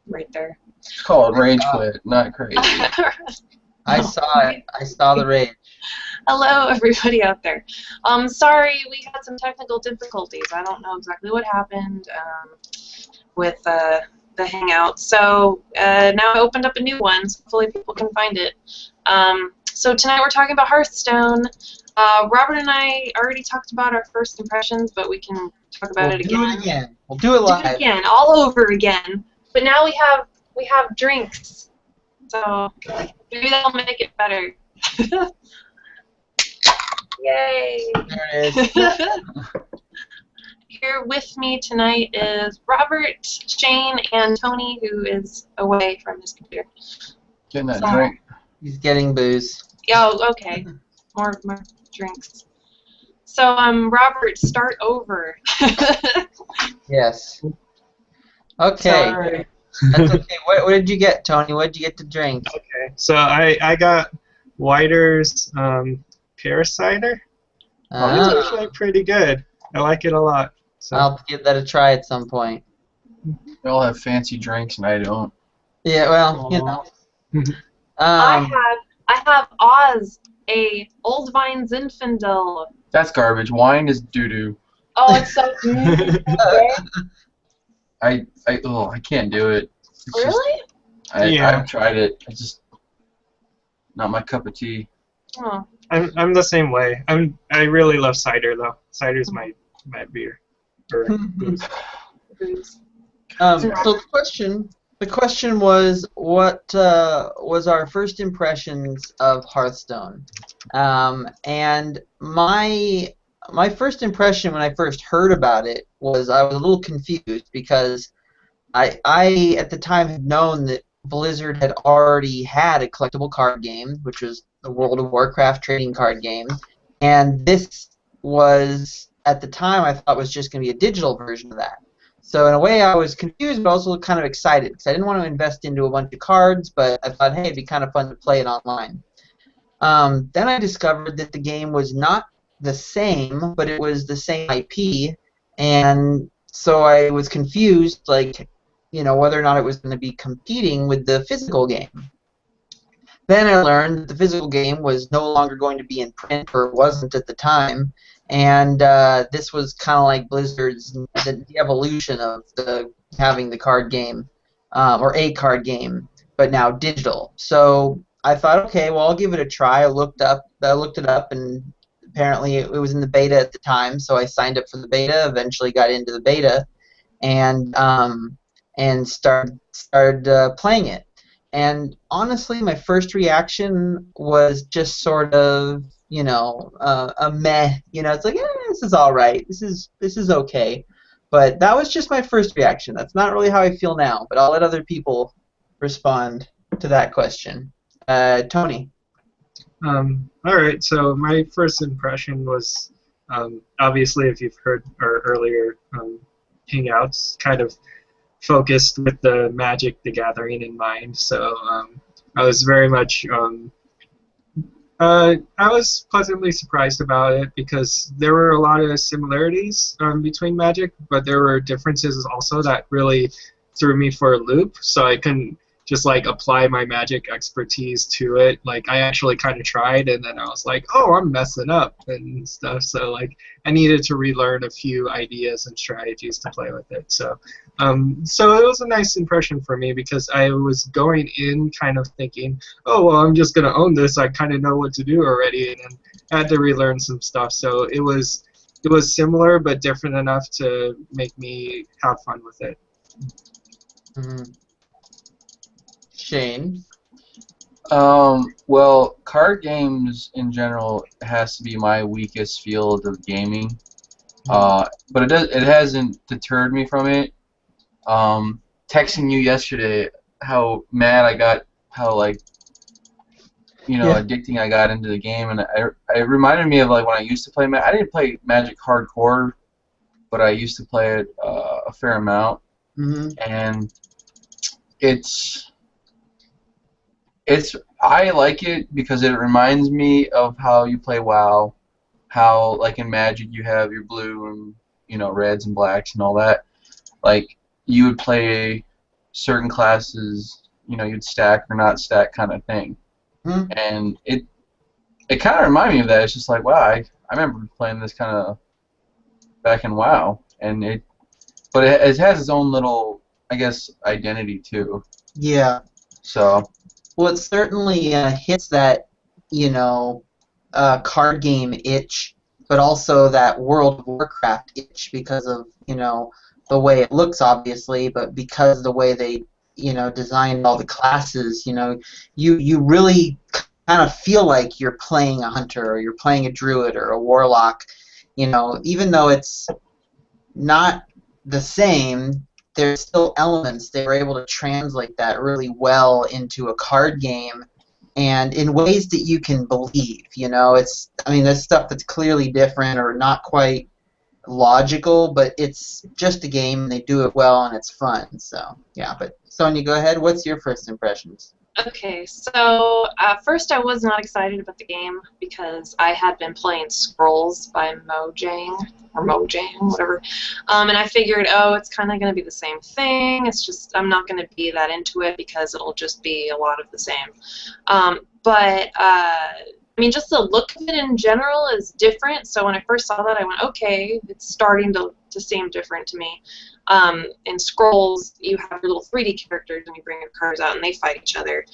right there. It's called rage quit, not crazy. I saw it. I saw the rage. Hello, everybody out there. Sorry, we had some technical difficulties. I don't know exactly what happened with the Hangout. So now I opened up a new one, so hopefully people can find it. So tonight we're talking about Hearthstone. Robert and I already talked about our first impressions, but we can talk about it again. We'll do it again. We'll do it live. Do it again, all over again. But now we have drinks, so maybe that'll make it better. Yay! There it is. Here with me tonight is Robert, Shane, and Tony, who is away from his computer. Getting that drink. He's getting booze. Oh, okay. More drinks. So, Robert, start over. Yes. Okay. Sorry. That's okay. What did you get, Tony? What did you get to drink? Okay, so I got Whiter's pear cider. It's actually pretty good. I like it a lot. So. I'll give that a try at some point. They all have fancy drinks, and I don't. Yeah, well, you know. I have Oz, a Old Vine Zinfandel. That's garbage. Wine is doo-doo. Oh, it's so good. I can't do it. It's Really? I've tried it. It's just not my cup of tea. Oh. I'm the same way. I really love cider though. Cider's my beer. Or booze. So the question was, what was our first impressions of Hearthstone? And my first impression when I first heard about it was I was a little confused because I at the time had known that Blizzard had already had a collectible card game, which was the World of Warcraft trading card game, and this was, at the time, I thought was just going to be a digital version of that. So in a way I was confused but also kind of excited because I didn't want to invest into a bunch of cards, but I thought, hey, it'd be kind of fun to play it online. Then I discovered that the game was not the same, but it was the same IP, and so I was confused, like, you know, whether or not it was going to be competing with the physical game. Then I learned that the physical game was no longer going to be in print, or it wasn't at the time, and this was kind of like Blizzard's the evolution of having the card game, or a card game, but now digital. So I thought, okay, well, I'll give it a try. I looked it up, and apparently it was in the beta at the time, so I signed up for the beta. Eventually, got into the beta, and started playing it. And honestly, my first reaction was just sort of, you know, a meh. You know, it's like, this is all right. This is okay. But that was just my first reaction. That's not really how I feel now. But I'll let other people respond to that question. Tony. All right. So my first impression was, obviously, if you've heard our earlier hangouts, kind of focused with the Magic the Gathering in mind. So I was very much I was pleasantly surprised about it because there were a lot of similarities between Magic, but there were differences also that really threw me for a loop. So I couldn't just like apply my Magic expertise to it. Like I actually kind of tried, and then I was like, oh, I'm messing up and stuff. So like I needed to relearn a few ideas and strategies to play with it. So so it was a nice impression for me because I was going in kind of thinking, oh, well, I'm just gonna own this. I kind of know what to do already, and then I had to relearn some stuff. So it was similar but different enough to make me have fun with it. Mm-hmm. Shane. Well, card games in general has to be my weakest field of gaming. But it hasn't deterred me from it. Texting you yesterday how mad I got, how like, you know, addicting I got into the game, and it reminded me of like when I used to play I didn't play Magic hardcore, but I used to play it a fair amount. Mm-hmm. And I like it because it reminds me of how you play WoW, how like in Magic you have your blue and, you know, reds and blacks and all that. Like you would play certain classes, you'd stack or not stack kind of thing. Hmm. And it kind of reminded me of that. It's just like, wow, I remember playing this kind of back in WoW, but it has its own little, I guess, identity too. Yeah. So Well, it certainly hits that, you know, card game itch, but also that World of Warcraft itch because of, the way it looks, obviously, but because the way they, designed all the classes, you really kind of feel like you're playing a hunter or you're playing a druid or a warlock, even though it's not the same, there's still elements. They were able to translate that really well into a card game, and in ways that you can believe. There's stuff that's clearly different or not quite logical, but it's just a game, and they do it well, and it's fun. So yeah, but Sonia, go ahead. What's your first impressions? Okay, so at first I was not excited about the game because I had been playing Scrolls by Mojang, whatever, and I figured, oh, it's kind of going to be the same thing. It's just I'm not going to be that into it because it'll just be a lot of the same. Just the look of it in general is different. So when I first saw that, I went, okay, it's starting to seem different to me. In Scrolls, you have your little 3D characters, and you bring your cards out, and they fight each other.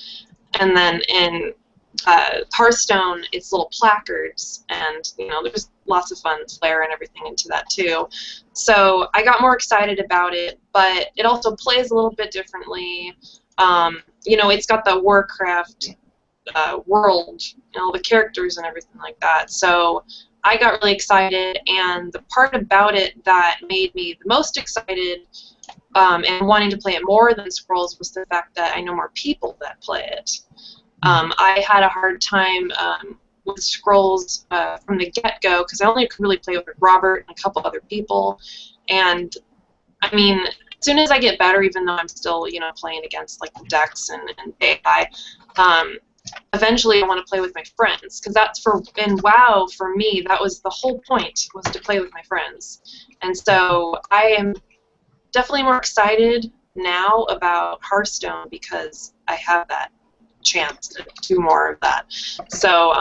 And then in Hearthstone, it's little placards, and there's lots of fun flair and everything into that too. So I got more excited about it, but it also plays a little bit differently. It's got the Warcraft world, the characters and everything like that. So I got really excited, and the part about it that made me the most excited and wanting to play it more than Scrolls was the fact that I know more people that play it. I had a hard time with Scrolls from the get-go because I only could really play with Robert and a couple other people, and as soon as I get better, even though I'm still playing against like the decks and AI, eventually I want to play with my friends, because in WoW for me that was the whole point, was to play with my friends. And so I am definitely more excited now about Hearthstone because I have that chance to do more of that. So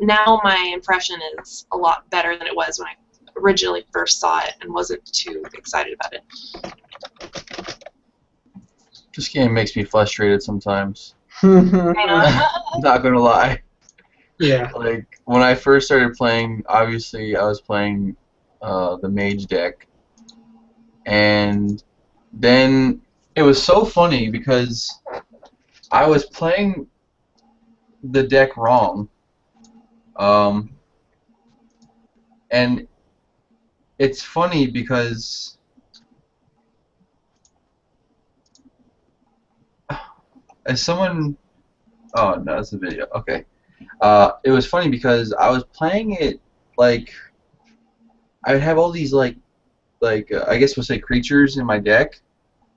now my impression is a lot better than it was when I originally first saw it and wasn't too excited about it. this game makes me frustrated sometimes. Yeah. I'm not gonna lie. Yeah. Like when I first started playing, obviously I was playing the mage deck, and then it was so funny because I was playing the deck wrong, and it's funny because as someone, oh no, it's a video. Okay, it was funny because I was playing it like I would have all these like I guess we'll say creatures in my deck,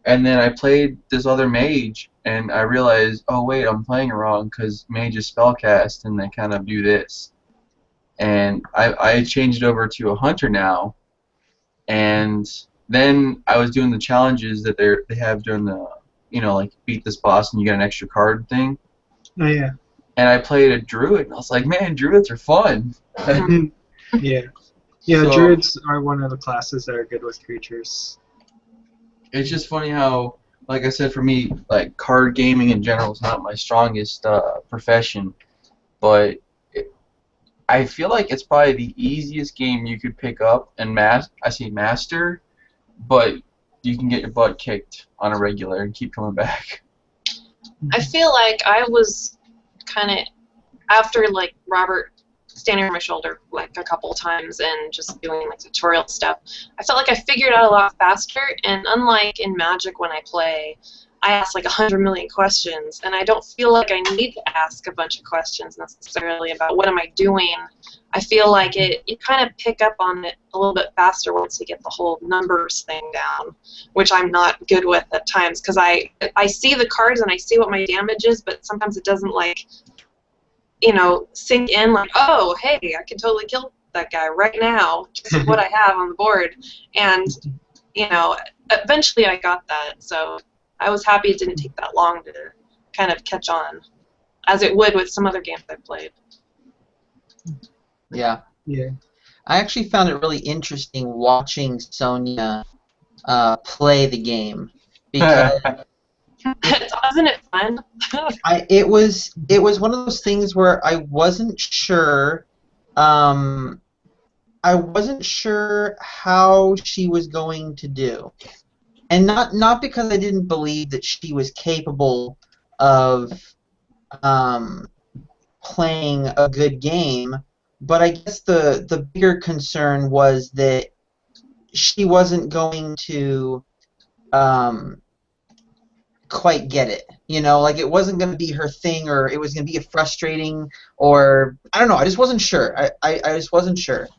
and then I played this other mage, and I realized, oh wait, I'm playing it wrong because mage is spellcast, and they kind of do this, and I changed over to a hunter now, and then I was doing the challenges that they have during the like beat this boss and you get an extra card thing. Oh yeah. And I played a druid, and I was like, man, druids are fun. Yeah. Yeah, So, druids are one of the classes that are good with creatures. it's just funny how, like I said, for me, like card gaming in general is not my strongest profession, but I feel like it's probably the easiest game you could pick up and master, but you can get your butt kicked on a regular and keep coming back. I feel like I was kind of, after like Robert standing on my shoulder like a couple times and just doing like tutorial stuff, I felt like I figured out a lot faster. And unlike in Magic when I play, I ask like 100 million questions, and I don't feel like I need to ask a bunch of questions necessarily about what am I doing. I feel like you kind of pick up on it a little bit faster once you get the whole numbers thing down, which I'm not good with at times because I see the cards and I see what my damage is, but sometimes it doesn't like sink in like, oh hey, I can totally kill that guy right now just with what I have on the board. And eventually I got that, so I was happy it didn't take that long to kind of catch on, as it would with some other games I've played. Yeah. Yeah. I actually found it really interesting watching Sonia play the game because Isn't it fun? it was one of those things where I wasn't sure. I wasn't sure how she was going to do, and not because I didn't believe that she was capable of playing a good game, but I guess the bigger concern was that she wasn't going to quite get it. You know, like it wasn't going to be her thing, or it was going to be frustrating, or I don't know. I just wasn't sure. I just wasn't sure.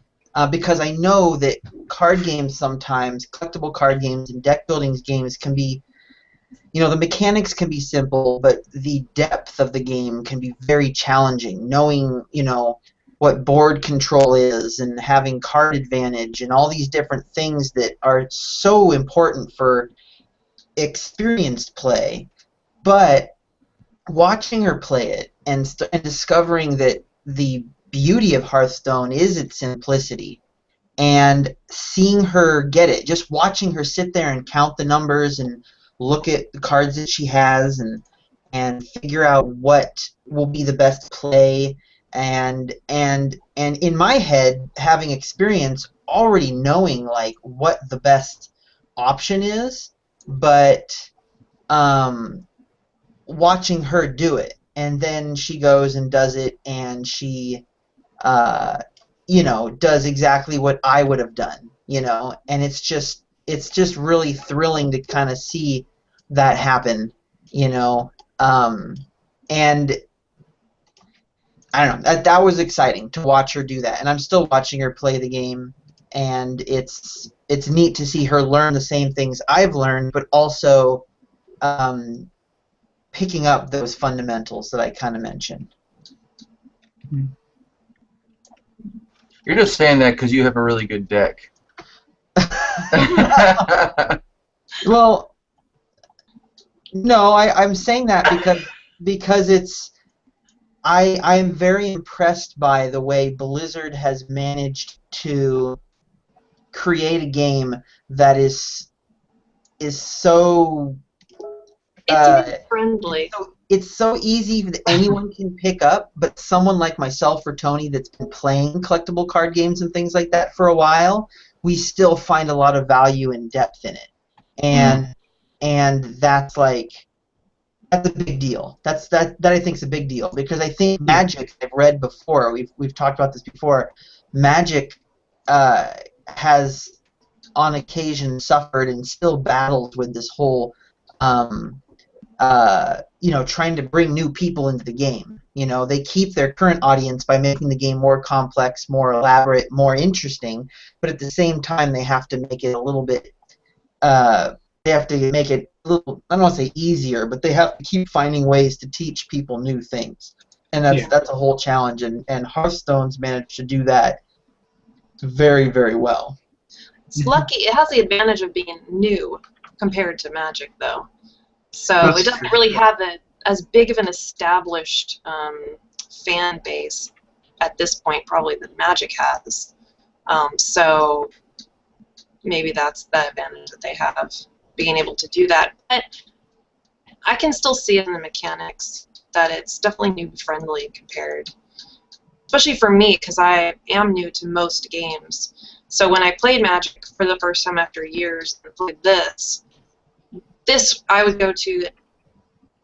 Because I know that card games sometimes, collectible card games and deck building games can be, you know, the mechanics can be simple, but the depth of the game can be very challenging. Knowing, you know, what board control is and having card advantage and all these different things that are so important for experienced play. But watching her play it and discovering that the beauty of Hearthstone is its simplicity, and seeing her get it, just watching her sit there and count the numbers and look at the cards that she has and figure out what will be the best play, and in my head, having experience, already knowing like what the best option is, but watching her do it, and then she goes and does it, and she you know, does exactly what I would have done, you know, and it's just really thrilling to kind of see that happen, you know, and I don't know, that was exciting to watch her do that, and I'm still watching her play the game, and it's neat to see her learn the same things I've learned, but also picking up those fundamentals that I kind of mentioned. You're just saying that because you have a really good deck. Well, no, I'm saying that because it's I'm very impressed by the way Blizzard has managed to create a game that is so It's friendly. it's so easy that anyone can pick up, but someone like myself or Tony that's been playing collectible card games and things like that for a while, we still find a lot of value and depth in it. And that's like, that's a big deal. That I think is a big deal, because I think Magic, I've read before, we've talked about this before, Magic has on occasion suffered and still battles with this whole you know, trying to bring new people into the game. You know, they keep their current audience by making the game more complex, more elaborate, more interesting, but at the same time they have to make it a little bit, they have to make it a little, I don't want to say easier, but they have to keep finding ways to teach people new things. And that's a whole challenge, and Hearthstone's managed to do that very, very well. It's lucky. It has the advantage of being new compared to Magic, though. So it doesn't really have as big of an established fan base at this point, probably, than Magic has. So maybe that's the advantage that they have, being able to do that. But I can still see it in the mechanics that it's definitely new-friendly compared, especially for me, because I am new to most games. So when I played Magic for the first time after years and played this I would go to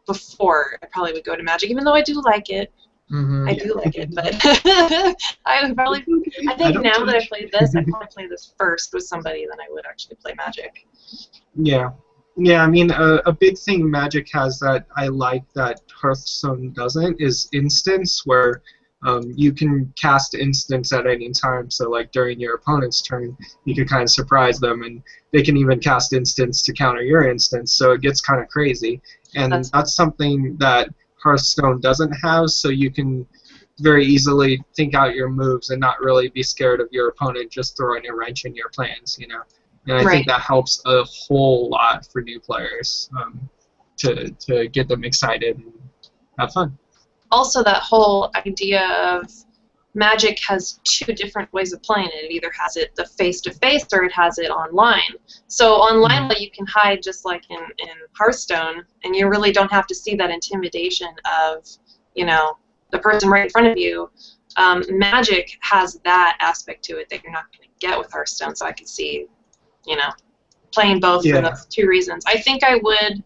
before I probably would go to Magic, even though I do like it. I do like it, but I think now that I played this, I'd probably play this first with somebody than I would actually play Magic. Yeah. Yeah, I mean, a big thing Magic has that I like that Hearthstone doesn't is instance, where you can cast instance at any time. So, like, during your opponent's turn, you can kind of surprise them, and they can even cast instance to counter your instance, so it gets kind of crazy. And that's something that Hearthstone doesn't have, so you can very easily think out your moves and not really be scared of your opponent just throwing a wrench in your plans, you know. and I Right. think that helps a whole lot for new players to get them excited and have fun. Also, that whole idea of Magic has two different ways of playing it. It either has it the face-to-face or it has it online. So online, you can hide just like in Hearthstone, and you really don't have to see that intimidation of, the person right in front of you. Magic has that aspect to it that you're not going to get with Hearthstone, so I could see, playing both for those two reasons. I think I would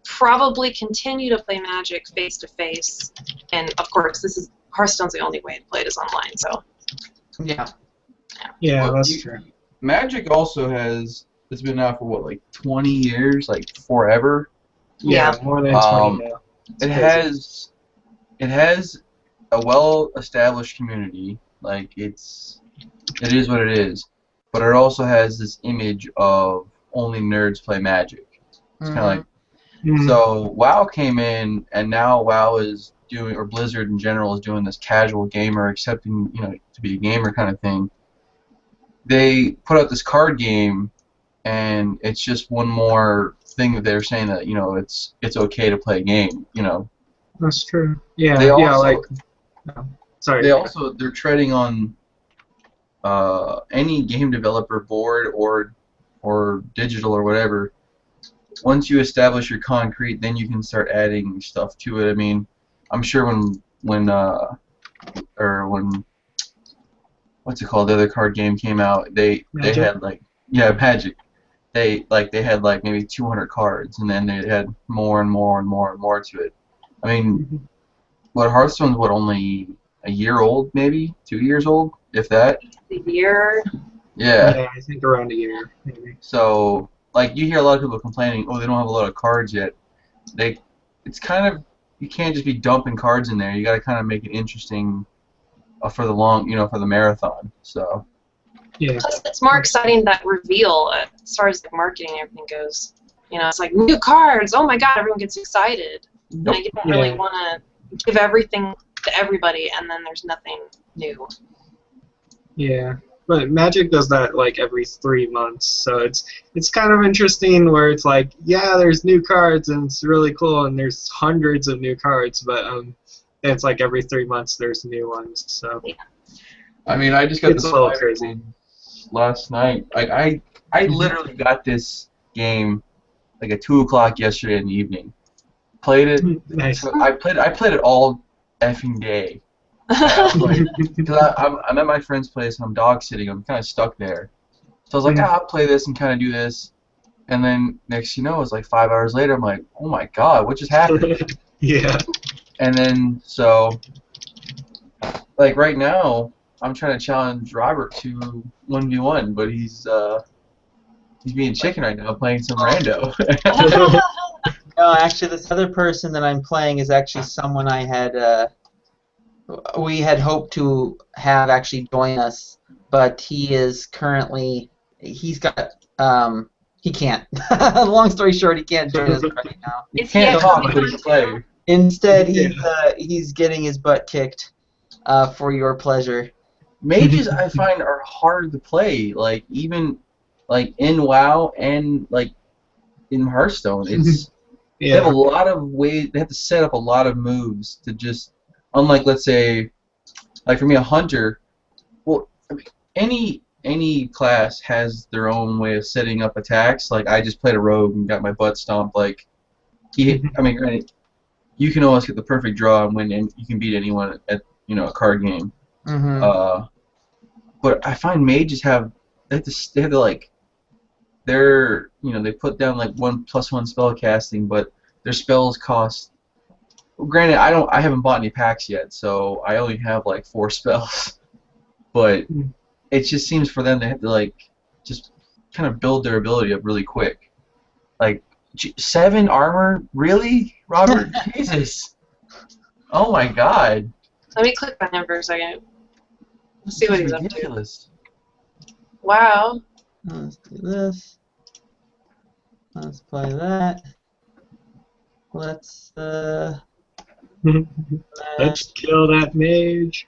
probably continue to play Magic face-to-face, and of course, Hearthstone's the only way to play it is online, so. Yeah, Well, that's true. Magic also it's been out for what, like 20 years, like forever. Yeah, more than 20 now. It has a well-established community. Like it is what it is. But it also has this image of only nerds play Magic. It's kind of like so WoW came in, and now WoW is doing, or Blizzard in general is doing this casual gamer, accepting to be a gamer kind of thing. They put out this card game, and it's just one more thing that they're saying that it's okay to play a game. That's true. Yeah, sorry. They're treading on any game developer board or digital or whatever. Once you establish your concrete, then you can start adding stuff to it. I mean, I'm sure when what's it called, the other card game came out, they had Magic. They had like maybe 200 cards, and then they had more and more and more and more to it. I mean, Hearthstone's only a year old, maybe 2 years old, if that. A year. Yeah, I think around a year, maybe. So, you hear a lot of people complaining, they don't have a lot of cards yet. It's kind of, you can't just be dumping cards in there. You got to kind of make it interesting for the for the marathon. So. Yeah. Plus, it's more exciting, that reveal as far as marketing and everything goes. It's like new cards. Oh my God, everyone gets excited. And I don't really want to give everything to everybody, and then there's nothing new. Yeah. But Magic does that like every 3 months, so it's kind of interesting where it's like, there's new cards and it's really cool and there's hundreds of new cards, but it's like every 3 months there's new ones. So I mean, I just got it's a little crazy. Last night. I literally got this game like at 2 o'clock yesterday in the evening. Played it. Nice. I played it all effing day. Because I'm at my friend's place, I'm dog sitting, I'm kind of stuck there. So I was like, I'll play this and kind of do this. And then next it was like 5 hours later, I'm like, oh my God, what just happened? Yeah. And then, so, like right now, I'm trying to challenge Robert to 1v1, but he's being chicken right now, playing some rando. No, actually, this other person that I'm playing is actually someone I had... we had hoped to have actually join us, but he is currently, he can't. Long story short, he can't join us right now. He can't talk, but he can play. Instead, he's getting his butt kicked for your pleasure. Mages, I find, are hard to play. Like, even like in WoW and like in Hearthstone, they have a lot of ways. They have to set up a lot of moves to just. Unlike, let's say, like for me, a hunter. Well, I mean, any class has their own way of setting up attacks. Like I just played a rogue and got my butt stomped. Like, granted, you can always get the perfect draw and win, and you can beat anyone at a card game. Mm-hmm. But I find mages they have to like, they put down like 1+1 spell casting, but their spells cost. Granted, I haven't bought any packs yet, so I only have like 4 spells. But it just seems for them they have to like just kind of build their ability up really quick. Like 7 armor, really, Robert? Jesus! Oh my God! Let me click on him for a second. Let's see what he's ridiculous. up to. Wow. Let's do this. Let's play that. Let's Let's kill that mage.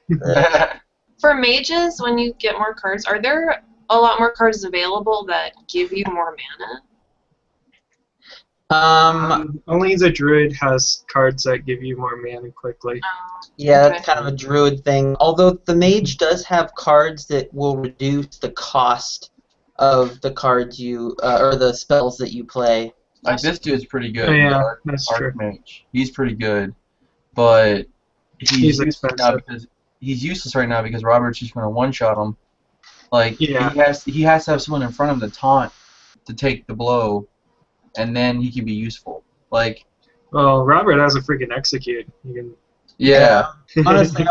For mages, when you get more cards, are there a lot more cards available that give you more mana? Only the druid has cards that give you more mana quickly. Yeah, Okay. that's kind of a druid thing. Although the mage does have cards that will reduce the cost of the cards you or the spells that you play. Like this dude's pretty good. Oh, yeah, the that's true. Archmage. He's pretty good, but He's useless now expensive. because he's useless right now because Robert's just gonna one-shot him. Like Yeah. he has to have someone in front of him to taunt to take the blow, and then he can be useful. Like Well, Robert has a freaking execute. You can. yeah. Honestly,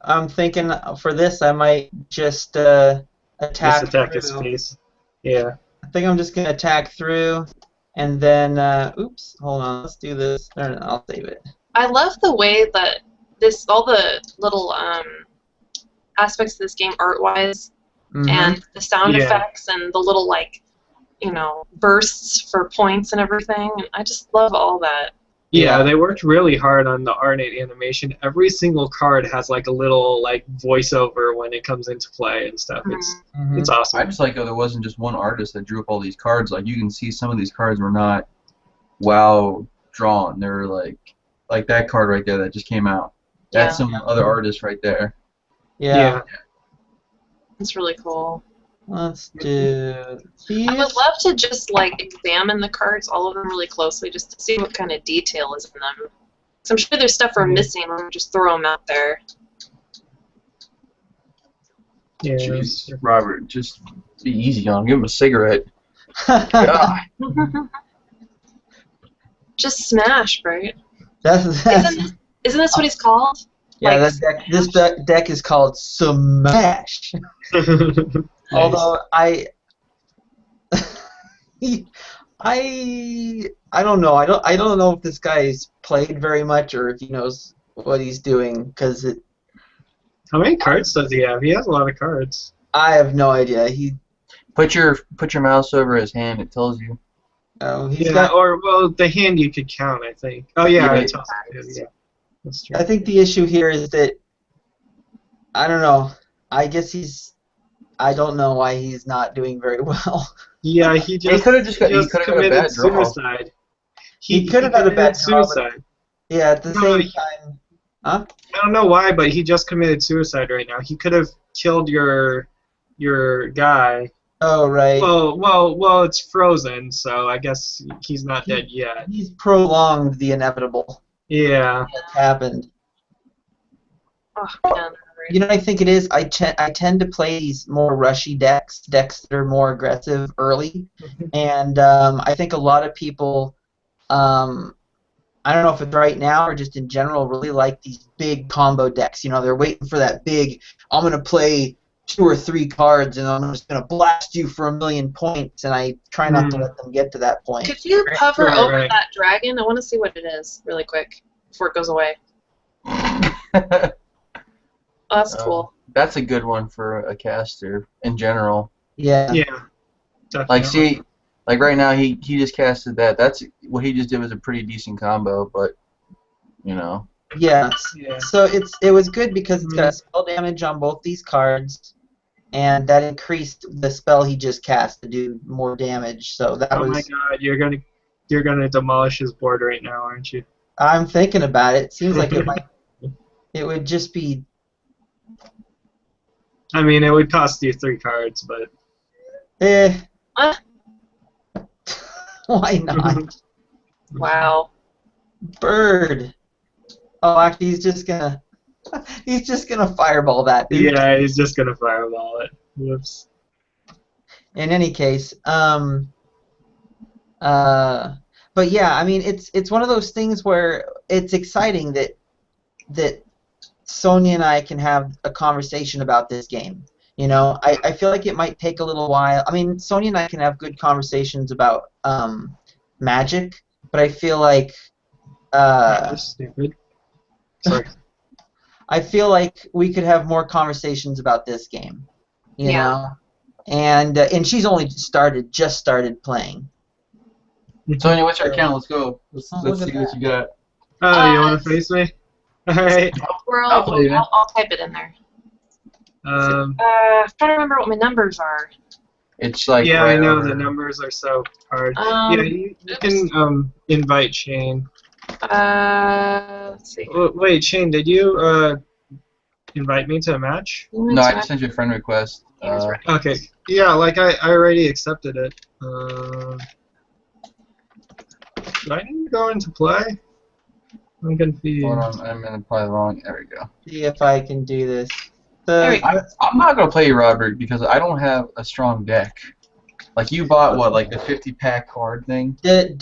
I'm thinking for this I might just attack Just attack his through. face. Yeah. I think I'm just gonna attack through, and then oops, hold on, let's do this. No, I'll save it. I love the way that all the little aspects of this game art-wise, Mhm. and the sound Yeah. effects and the little bursts for points and everything. And I just love all that. Yeah, they worked really hard on the art and animation. Every single card has like a little like voiceover when it comes into play and stuff. Mhm. It's awesome. I just like how there wasn't just one artist that drew up all these cards. Like you can see some of these cards were not wow drawn. They were like that card right there that just came out. That's some other artist right there. Yeah. It's really cool. Let's do these. I would love to just examine the cards, all of them, really closely, just to see what kind of detail is in them. So I'm sure there's stuff we're missing when we just throw them out there. Yeah. Jeez, Robert, just be easy on him. Give him a cigarette. God. Just smash, right? That's Isn't this what he's called? yeah. Like, This deck is called Smash. Although I don't know. I don't know if this guy's played very much or if he knows what he's doing because How many cards does he have? He has a lot of cards. I have no idea. Put your mouse over his hand. It tells you. He's Yeah, got. or well, the hand you could count, I think. Oh yeah, Yeah. it tells you. Yeah, that's true. I think the issue here is that I don't know. I guess I don't know why he's not doing very well. Yeah, he just could have just got a committed bad draw. suicide. He could have had a bad committed draw, but- suicide. Yeah, at the No, same he- time. Huh? I don't know why, but he just committed suicide right now. He could have killed your guy. Oh, right. Well, it's frozen, so I guess he's not dead yet. He's prolonged the inevitable Yeah. that's happened. oh, man. You know what I think it is? I tend to play these more rushy decks that are more aggressive early, and I think a lot of people, I don't know if it's right now or just in general, really like these big combo decks. You know, they're waiting for that big, I'm going to play 2 or 3 cards and I'm just going to blast you for 1,000,000 points, and I try not to let them get to that point. Could you hover Right, over right. that dragon? I want to see what it is really quick before it goes away. Oh, that's cool. That's a good one for a caster in general. Yeah. Yeah. Definitely. Like, see, like right now he just casted that. That's what he just did was a pretty decent combo, but you know. Yeah. Yeah. So it was good because it's got spell damage on both these cards, and that increased the spell he just cast to do more damage. So that Oh was. my God, you're gonna demolish his board right now, aren't you? I'm thinking about it. It seems like it might. It would just be. I mean, it would cost you 3 cards, but Ah. Why not? Wow. Bird. Oh, actually, he's just gonna fireball that dude. yeah, he's just gonna fireball it. Whoops. In any case, but yeah, I mean, it's one of those things where it's exciting that Sonia and I can have a conversation about this game. You know, I feel like it might take a little while. I mean, Sonia and I can have good conversations about Magic, but I feel like That's stupid. Sorry. I feel like we could have more conversations about this game. You know, and she's only just started playing. Sonya, what's your account? Let's go. Let's look see at what that. you got. Oh, you want to face me? All right. I'll I'll play, man. I'll type it in there. Um, I'm trying to remember what my numbers are. It's like yeah, right I know over. the numbers are so hard. Yeah, you Oops. can invite Shane. Let's see. Wait, Shane, did you invite me to a match? No, I just sent you a friend request. Okay. Yeah, like I already accepted it. Do I need to go into play? I'm confused. Hold on, I'm gonna play wrong. There we go. See if I can do this. There we go. I'm not gonna play you, Robert, because I don't have a strong deck. Like you bought what, like the 50-pack card thing? It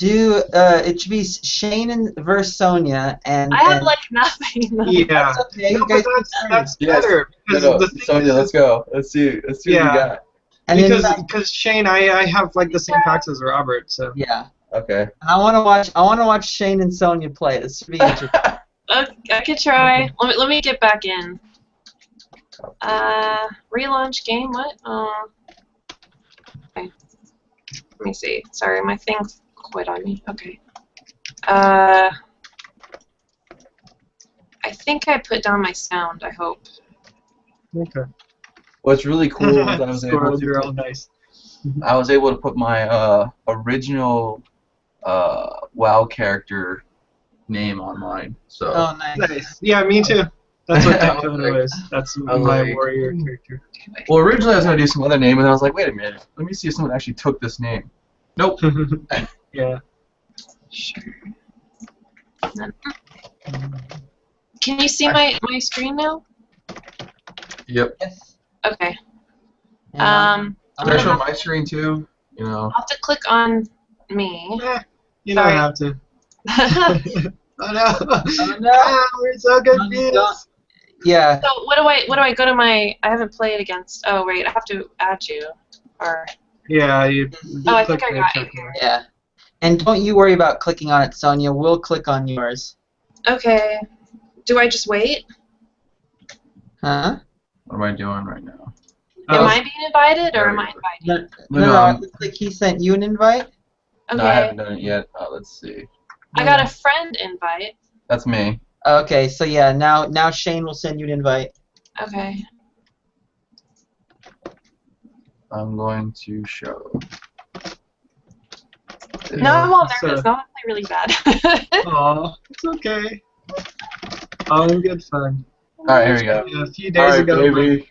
should be Shane versus Sonya, and I have like nothing. Yeah. That's okay. No, You guys but that's Yes. better. Because No, the thing Sonya, is, let's go. Let's see what you Yeah. got. and in because fact, because Shane, I have like the same packs as Robert, so. yeah. Okay. I want to watch Shane and Sonya play. This should be interesting. I could try. Let me get back in. Relaunch game. What? Okay. Let me see. Sorry, my thing quit on me. Okay. I think I put down my sound. I hope. Okay. What's really cool is Squirrel girl, nice. I was able to put my original WoW character name on mine. So Oh, nice. Nice. Yeah, me too. That's what that photo is. That's I was my like- warrior character. well, originally I was gonna do some other name, and then I was like, wait a minute, let me see if someone actually took this name. Nope. Yeah. Sure. Can you see my screen now? Yep. Yes. Okay. Yeah. Can I show my screen too? You know. I'll have to click on me. You don't Sorry. have to. Oh no! Oh, no. Ah, we're so confused. Yeah. So what do I go to my? I haven't played against. Oh wait, I have to add you. Or Yeah, you. Oh, I click think I the got check you. mark. Yeah. And don't you worry about clicking on it, Sonya. We'll click on yours. okay. Do I just wait? Huh? What am I doing right now? Am Oh, I being invited or am I invited? No. It looks like he sent you an invite. Okay. No, I haven't done it yet. Let's see. I got a friend invite. That's me. Okay, so yeah, now Shane will send you an invite. Okay. I'm going to show. this. No, I'm all So- nervous. Now I play really bad. Aw, it's okay. All good fun. All right, here we go. Yeah, a few All days right, ago, baby.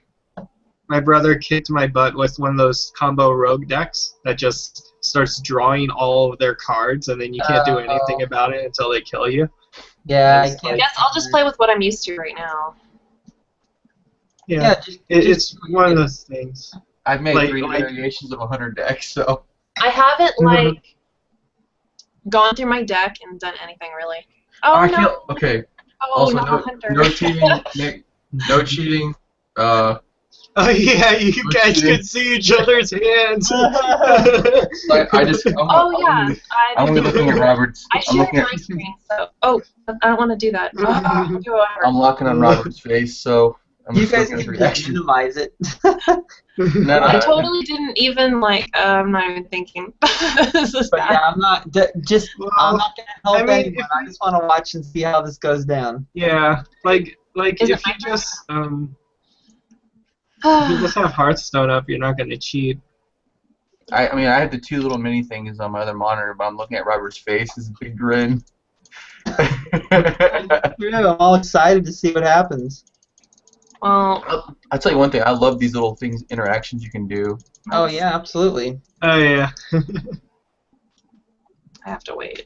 my brother kicked my butt with one of those combo rogue decks that just starts drawing all of their cards, and then you can't do anything about it until they kill you. Yeah, I It's can't. I guess I'll just play with what I'm used to right now. Yeah, Yeah, just it's one of those things. I've made Like- three variations of 100 decks, so. I haven't like gone through my deck and done anything really. Oh I no! can't. Okay. Oh, Also, not a no, hunter. no cheating. No cheating. Oh yeah, you guys cheating. can see each other's hands. I just. Oh yeah, I'm only looking at Robert's. I I'm shared looking at. my screen, so I don't want to do that. Oh, do whatever. I'm looking on Robert's face, so I'm you just guys looking at can his reaction. minimize it. No, I totally didn't even like. I'm not even thinking. This is But bad. yeah, I'm not just. Well, I'm not gonna help I mean, anyone. I just want to watch and see how this goes down. Yeah, like Is it if you my turn? just have Hearthstone up, you're not gonna cheat. I mean, I have the two little mini things on my other monitor, but I'm looking at Robert's face. His big grin. Yeah, I'm all excited to see what happens. Well, I'll tell you one thing. I love these little things, interactions you can do. Oh yeah, absolutely. Oh yeah. I have to wait.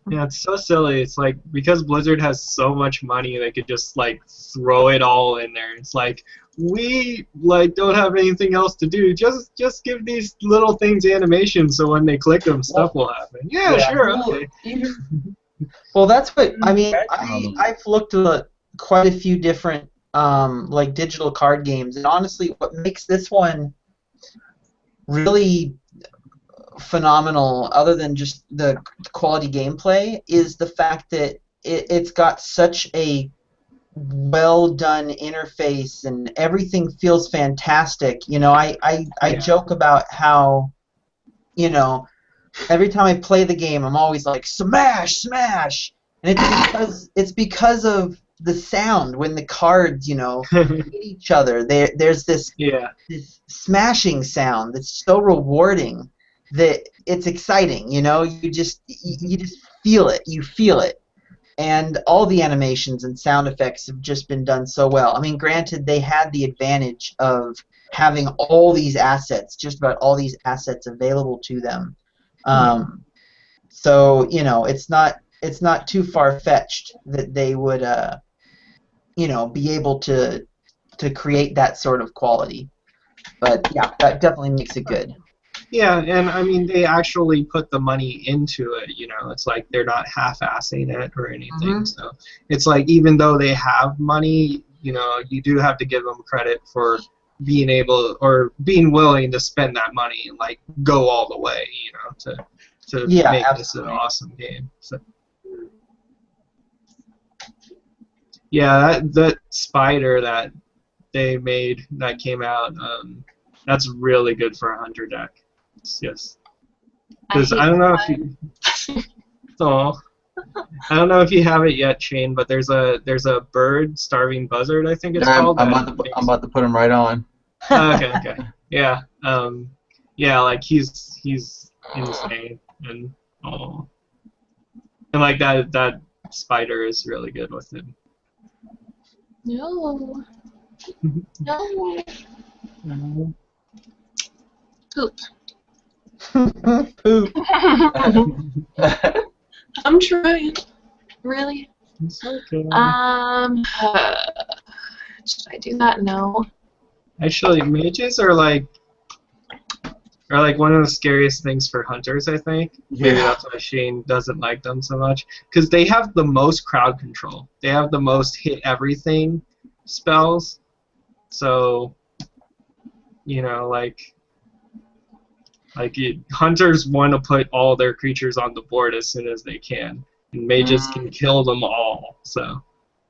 Yeah, it's so silly. It's like because Blizzard has so much money, they could just like throw it all in there. It's like we like don't have anything else to do. Just give these little things animation, so when they click them, stuff will happen. Yeah, sure, okay. Well, that's what I mean. I've looked at quite a few different like digital card games, and honestly, what makes this one really phenomenal, other than just the quality gameplay, is the fact that it's got such a well done interface and everything feels fantastic. You know, I joke about how, you know, every time I play the game, I'm always like smash, smash, and it's because of the sound when the cards, hit each other. There's this this smashing sound that's so rewarding that it's exciting. You just feel it. You feel it. And all the animations and sound effects have just been done so well. I mean, granted, they had the advantage of having all these assets, just about all these assets available to them. So it's not too far-fetched that they would be able to create that sort of quality. But yeah, that definitely makes it good. Yeah, and I mean they actually put the money into it. It's like they're not half-assing it or anything. So it's like even though they have money, you do have to give them credit for being able or being willing to spend that money and like go all the way, to make absolutely. this an awesome game. So. Yeah, that spider that they made that came out, that's really good for a hunter deck. Yes, because I don't know if you. Oh, I don't know if you have it yet, Shane, but there's a bird, starving buzzard, I think it's called. I'm about to put him right on. Okay. Yeah. Yeah, like he's insane and and like that spider is really good with him. No. Poop. Poop. I'm trying. Really? It's okay. Should I do that? No. Actually, mages are like one of the scariest things for hunters, I think. Maybe that's why Shane doesn't like them so much. Because they have the most crowd control. They have the most hit everything spells. So, hunters want to put all their creatures on the board as soon as they can. And mages can kill them all. So,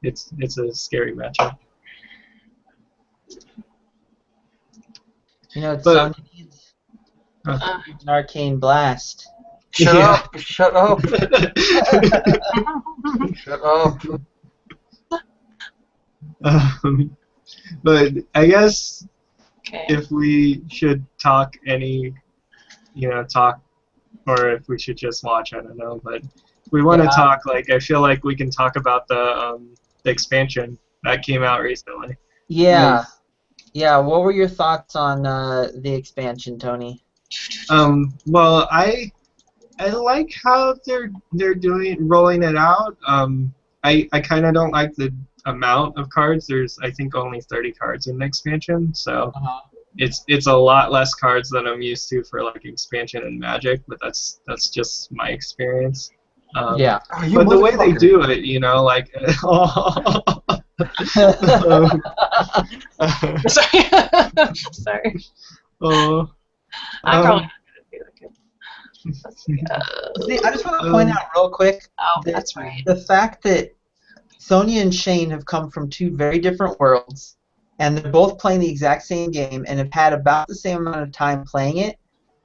it's a scary matchup. Sonya needs an arcane blast. Shut up! Shut up! Shut up! But I guess Okay. if we should talk or if we should just watch, I don't know. But if we want to talk, I feel like we can talk about the expansion that came out recently. Yeah. Yeah, what were your thoughts on the expansion, Tony? Well, I like how they're rolling it out. I kind of don't like the amount of cards. There's I think only 30 cards in the expansion, so it's a lot less cards than I'm used to for like expansion and Magic. But that's just my experience. Yeah. But the way they do it, like. Sorry. Sorry. Oh. I'm probably not gonna do it. See, I just want to point out real quick. That's right. The fact that Sonya and Shane have come from two very different worlds, and they're both playing the exact same game, and have had about the same amount of time playing it,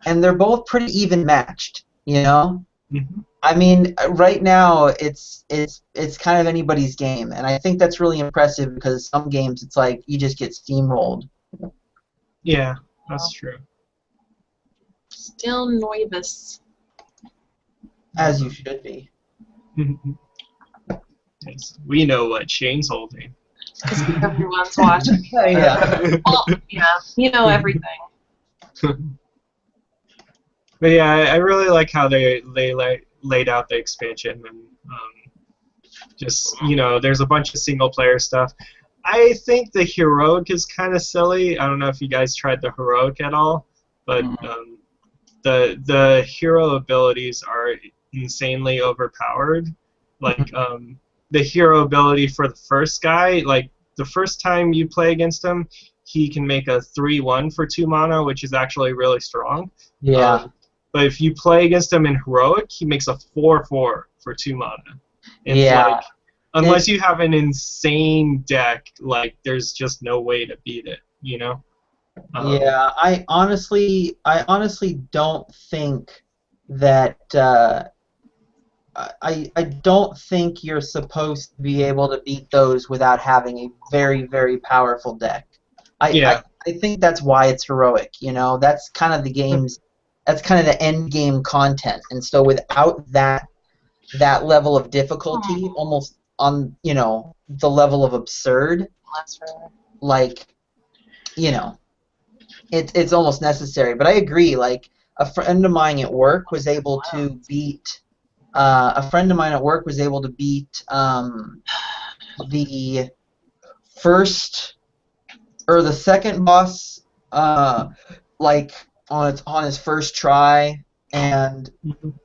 and they're both pretty even matched. Mm-hmm. I mean, right now it's kind of anybody's game, and I think that's really impressive because some games it's like you just get steamrolled. Yeah, that's true. Still nervous. As you should be. Yes, we know what Shane's holding. Because everyone's watching. Yeah. Well, yeah, everything. But yeah, I really like how they laid out the expansion and just there's a bunch of single player stuff. I think the heroic is kind of silly. I don't know if you guys tried the heroic at all, but the hero abilities are insanely overpowered. Like the hero ability for the first guy, like the first time you play against him, he can make a 3/1 for 2 mana, which is actually really strong. Yeah. But if you play against him in heroic, he makes a 4/4 for 2 mana. It's like, unless you have an insane deck, like there's just no way to beat it. Yeah, I honestly don't think that I don't think you're supposed to be able to beat those without having a very, very powerful deck. I think that's why it's heroic. You know, that's kind of the game's, that's kind of the end game content. And so without that level of difficulty, almost on, you know, the level of absurd, like, you know, it's almost necessary. But I agree. Like, a friend of mine at work was able to beat. The first or the second boss, like on his first try, and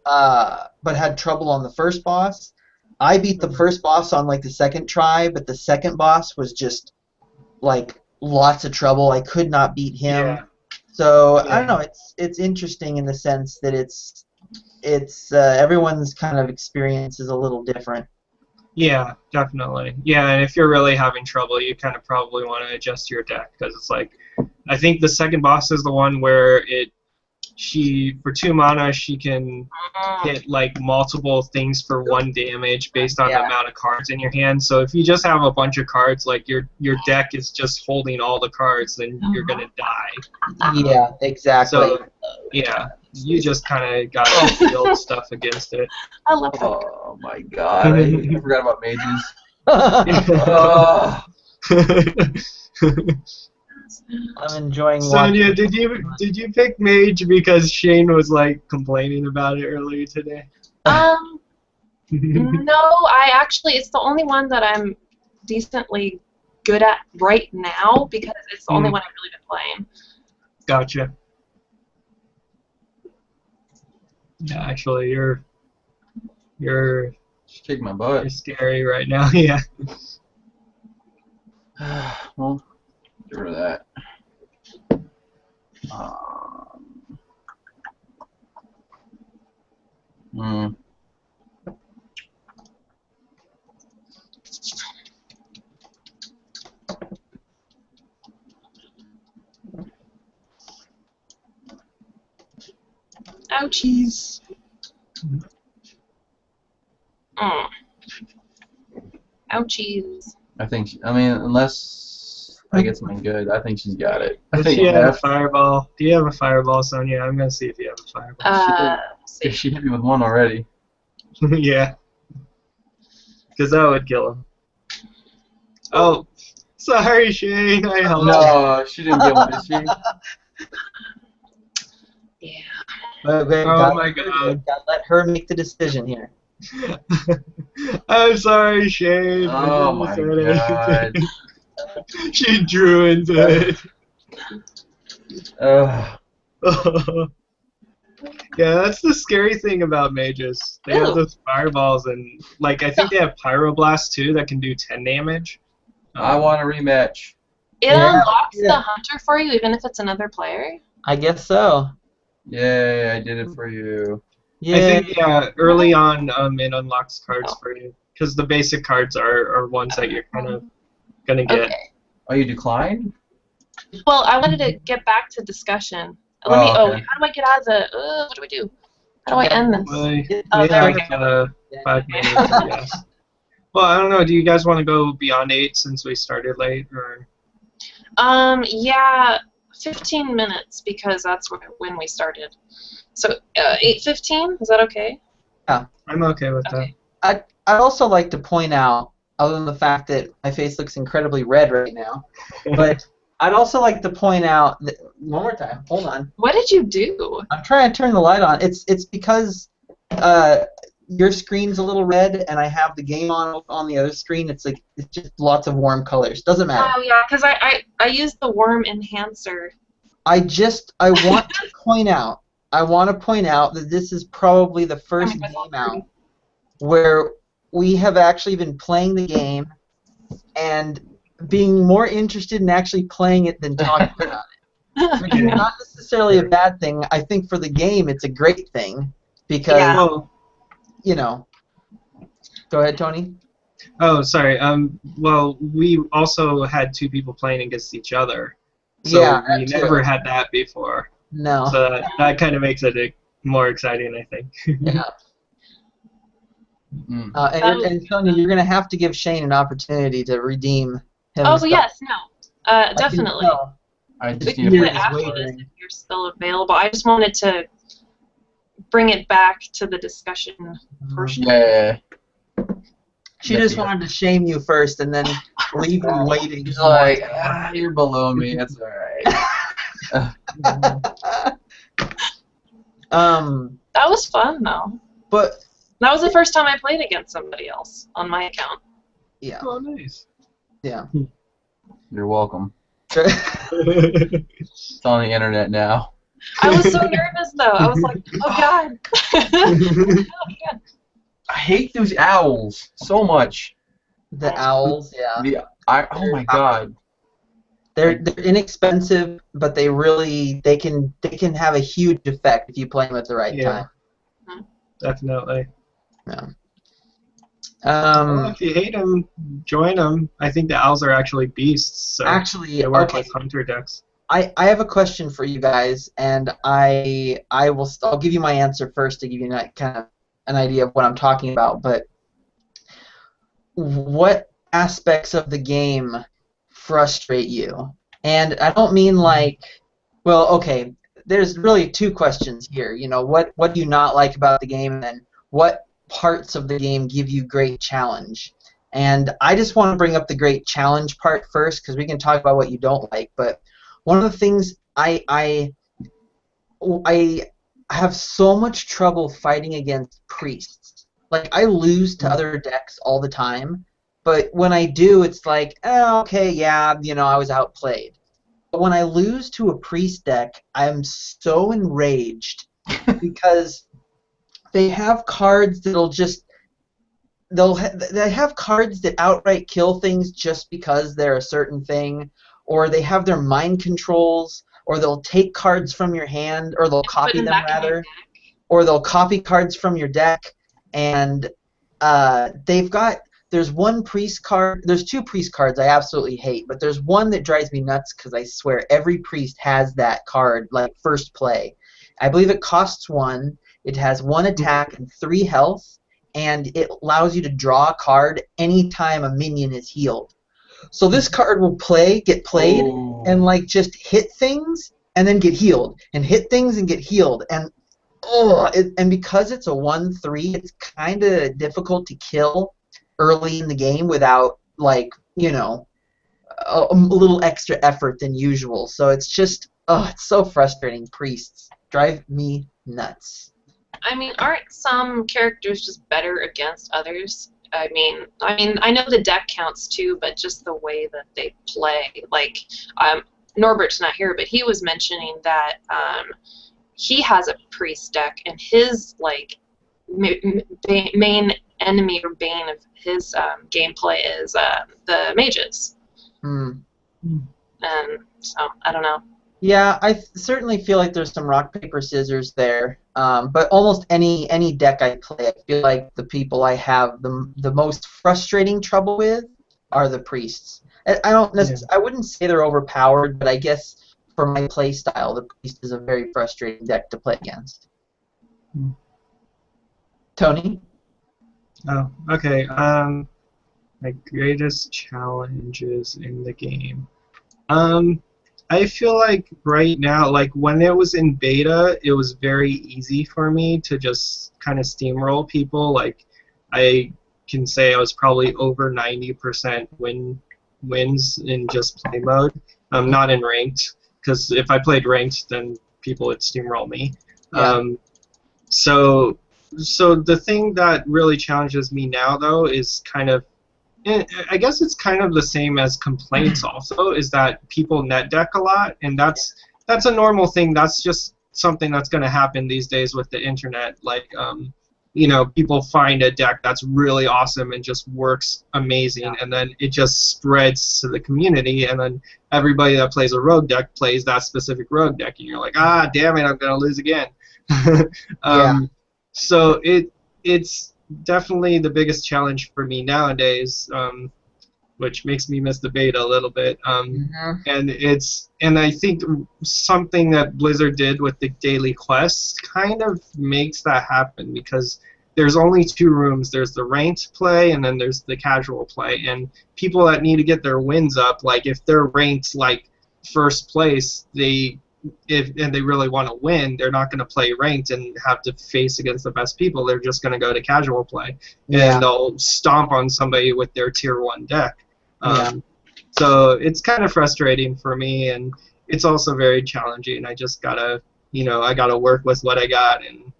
but had trouble on the first boss. I beat the first boss on like the second try, but the second boss was just like lots of trouble. I could not beat him. Yeah. So I don't know. It's interesting in the sense that it's everyone's kind of experience is a little different. Yeah, definitely. Yeah, and if you're really having trouble, you kind of probably want to adjust your deck, because it's like, I think the second boss is the one where for 2 mana she can hit like multiple things for 1 damage based on the amount of cards in your hand. So if you just have a bunch of cards, like your deck is just holding all the cards, then you're gonna die. Yeah, exactly. So yeah, you just kind of gotta build stuff against it. I love that. Oh my god, I forgot about mages. I'm enjoying Sonia, watching. did you pick mage because Shane was like complaining about it earlier today? No, it's the only one that I'm decently good at right now because it's the only one I've really been playing. Gotcha. Yeah, actually, you're Kick my butt. scary right now. Yeah. Well, get rid of that. Ouchies. Ouchies. I mean, unless I get something good, I think she's got it. I Does think she have a fireball? Do you have a fireball, Sonia? I'm gonna see if you have a fireball. She hit me with one already. Yeah. Because that would kill him. Oh, sorry, Shane. I helped. No, she didn't get one, did she? Yeah. Oh my god. Gotta let her make the decision here. I'm sorry, Shane. Oh my god. She drew into it. Yeah, that's the scary thing about mages. They have those fireballs, and like I think they have pyroblast too that can do 10 damage. I want a rematch. It unlocks the hunter for you even if it's another player? I guess so. Yay, I did it for you. Yeah. I think early on it unlocks cards for you, because the basic cards are ones that you're kind of gonna get. Okay. Oh, you declined? Well, I wanted to get back to discussion. Okay. How do I get out of the? What do we do? How do I end this? There we go. 5 minutes, I guess. Well, I don't know. Do you guys want to go beyond 8 since we started late, or? Yeah, 15 minutes because that's when we started. So 8:15, is that okay? Yeah. I'm okay with that. I'd also like to point out, other than the fact that my face looks incredibly red right now, but I'd also like to point out that, one more time. Hold on. What did you do? I'm trying to turn the light on. It's because your screen's a little red, and I have the game on the other screen. It's just lots of warm colors. Doesn't matter. Oh yeah, because I used the worm enhancer. I want to point out. I want to point out that this is probably the first game out where we have actually been playing the game and being more interested in actually playing it than talking about it. Which is not necessarily a bad thing. I think for the game it's a great thing because, you know. Go ahead, Tony. Oh, sorry. Well, we also had 2 people playing against each other. So we never had that before. No. So that kind of makes it more exciting, I think. Yeah. Mm. And Sonia, you're gonna have to give Shane an opportunity to redeem him. Oh yes, no, definitely. I We just can need do a it after this if you're still available. I just wanted to bring it back to the discussion portion. Yeah. She just wanted to shame you first and then leave you waiting. He's like, you're below me. That's all right. That was fun though. But that was the first time I played against somebody else on my account. Yeah. Oh, nice. Yeah. You're welcome. It's on the internet now. I was so nervous though. I was like, oh god. I hate those owls so much. The owls, yeah. Oh my god. They're inexpensive, but they can have a huge effect if you play them at the right time. Definitely. Yeah. Well, if you hate them, join them. I think the owls are actually beasts. So actually, they work with hunter decks. I have a question for you guys, and I'll give you my answer first to give you kind of an idea of what I'm talking about. But what aspects of the game frustrate you? And I don't mean like, well, okay. There's really two questions here. You know, what do you not like about the game, and then what parts of the game give you great challenge? And I just want to bring up the great challenge part first, because we can talk about what you don't like. But one of the things I have so much trouble fighting against priests. Like, I lose to other decks all the time, but when I do, it's like, oh, okay, yeah, you know, I was outplayed. But when I lose to a priest deck, I'm so enraged because they have cards that'll just they have cards that outright kill things just because they're a certain thing, or they have their mind controls, or they'll take cards from your hand, or they'll copy them rather, or they'll copy cards from your deck, and there's one priest card. There's two priest cards I absolutely hate, but there's one that drives me nuts because I swear every priest has that card, like first play. I believe it costs 1. It has 1 attack and 3 health, and it allows you to draw a card anytime a minion is healed. So this card will get played, and like just hit things and then get healed, and hit things and get healed, and and because it's a 1/3, it's kind of difficult to kill early in the game without, like, you know, a little extra effort than usual. So it's just, it's so frustrating. Priests drive me nuts. I mean, aren't some characters just better against others? I mean, I know the deck counts too, but just the way that they play. Like, Norbert's not here, but he was mentioning that he has a priest deck, and his like main enemy or bane of his gameplay is the mages. And so I don't know. Yeah, I certainly feel like there's some rock paper scissors there. But almost any deck I play, I feel like the people I have the most frustrating trouble with are the priests. I wouldn't say they're overpowered, but I guess for my play style, the priest is a very frustrating deck to play against. Tony? Oh, okay. My greatest challenges in the game. I feel like right now, like when it was in beta, it was very easy for me to just kind of steamroll people. Like, I can say I was probably over 90% wins in just play mode. Not in ranked, because if I played ranked, then people would steamroll me. Yeah. So the thing that really challenges me now, though, is kind of, I guess it's kind of the same as complaints also, is that people net deck a lot, and that's a normal thing. That's just something that's going to happen these days with the internet. Like, you know, people find a deck that's really awesome and just works amazing, and then it just spreads to the community, and then everybody that plays a rogue deck plays that specific rogue deck, and you're like, ah, damn it, I'm going to lose again. So it's definitely the biggest challenge for me nowadays, which makes me miss the beta a little bit. And I think something that Blizzard did with the daily quests kind of makes that happen, because there's only two rooms. There's the ranked play, and then there's the casual play. And people that need to get their wins up, like if they're ranked like first place, and they really want to win, they're not going to play ranked and have to face against the best people. They're just going to go to casual play, and they'll stomp on somebody with their tier 1 deck. So it's kind of frustrating for me, and it's also very challenging. I just gotta, I gotta work with what I got, and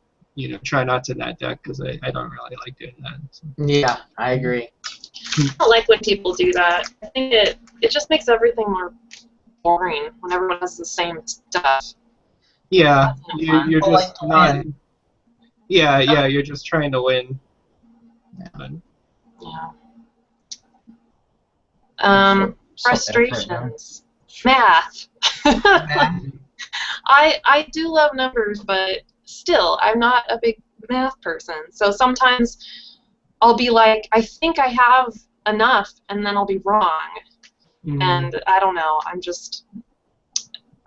try not to net deck because I don't really like doing that. So. Yeah, I agree. I don't like when people do that. I think it just makes everything more boring when everyone has the same stuff. Yeah, you're just not. Yeah, you're just trying to win. Yeah. Frustrations. Math. I do love numbers, but still, I'm not a big math person. So sometimes I'll be like, I think I have enough, and then I'll be wrong. And I don't know.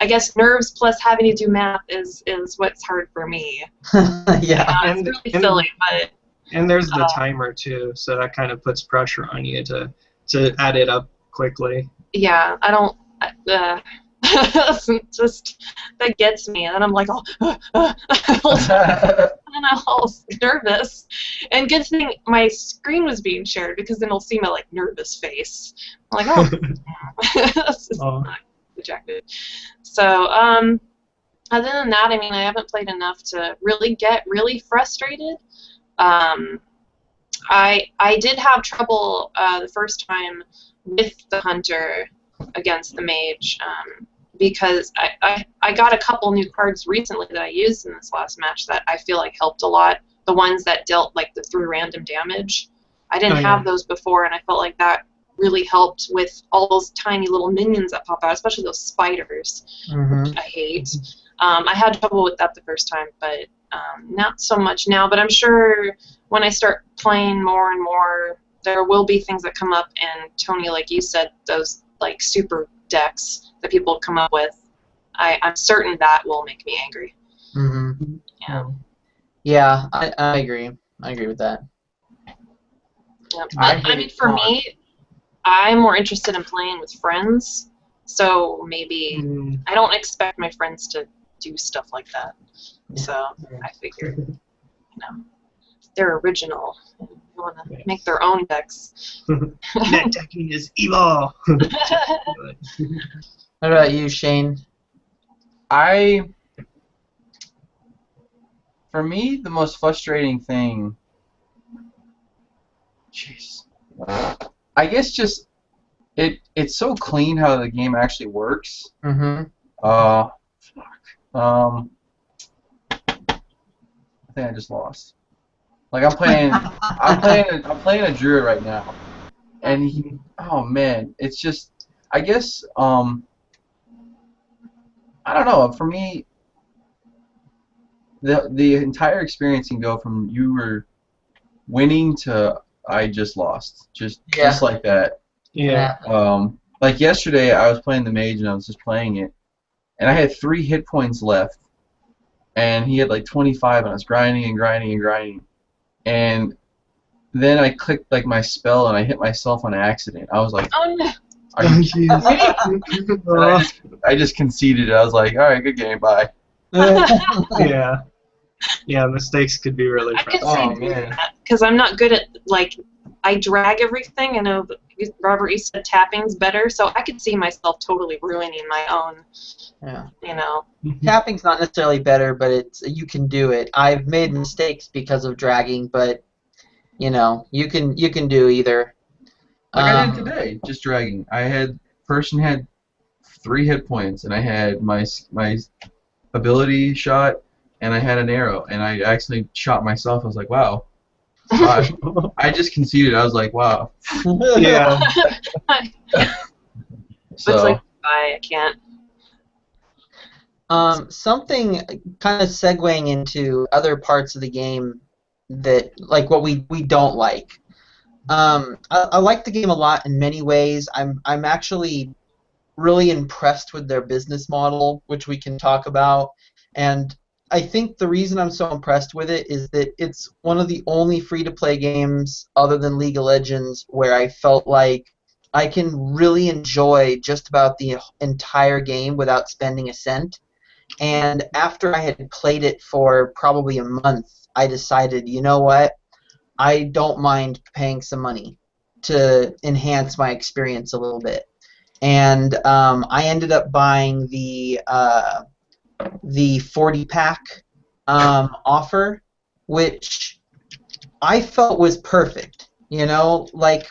I guess nerves plus having to do math is what's hard for me. It's really silly, but. And there's the timer too, so that kind of puts pressure on you to add it up quickly. Yeah, I don't. Just that gets me, and then I'm like, and I'm all nervous. And good thing my screen was being shared because then I'll see my nervous face. I'm like, this is not projected. So, other than that, I mean, I haven't played enough to really get really frustrated. I did have trouble the first time with the hunter against the mage because I got a couple new cards recently that I used in this last match that I feel like helped a lot. The ones that dealt the 3 random damage. I didn't have those before, and I felt like that really helped with all those tiny little minions that pop out, especially those spiders, which I hate. I had trouble with that the first time, but not so much now. But I'm sure when I start playing more and more, there will be things that come up, and Tony, like you said, those super decks that people come up with, I'm certain that will make me angry. Yeah, I agree. I agree with that. Yeah, but I mean, for me, I'm more interested in playing with friends, so maybe I don't expect my friends to do stuff like that. So I figured, they're original. They want to make their own decks. Net decking is evil. What about you, Shane? For me, the most frustrating thing, I guess just it's so clean how the game actually works. I think I just lost. I'm playing a druid right now, and oh man, it's just, I guess I don't know. For me, the entire experience can go from you were winning to I just lost, just like that. Yeah. Like yesterday, I was playing the mage and I was just playing it, and I had 3 hit points left, and he had 25, and I was grinding and grinding and grinding, and then I clicked my spell and I hit myself on accident. I was like, oh no. Are you kidding me? I just conceded. I was like, all right, good game, bye. Yeah, mistakes could be really frustrating. Because I'm not good at I drag everything. I know Robert, you said tapping's better, so I could see myself totally ruining my own. Yeah. Tapping's not necessarily better, but you can do it. I've made mistakes because of dragging, but you can do either. I did today, just dragging. Person had 3 hit points, and I had my ability shot, and I had an arrow, and I actually shot myself. I was like, wow. I just conceded. I was like, wow. Yeah. So it's I can't. Something kind of segueing into other parts of the game that, what we don't like. I like the game a lot in many ways. I'm actually really impressed with their business model, which we can talk about. And I think the reason I'm so impressed with it is that it's one of the only free-to-play games other than League of Legends where I felt like I can really enjoy just about the entire game without spending a cent. And after I had played it for probably a month, I decided, you know what? I don't mind paying some money to enhance my experience a little bit. And I ended up buying the 40 pack offer, which I felt was perfect. You know, like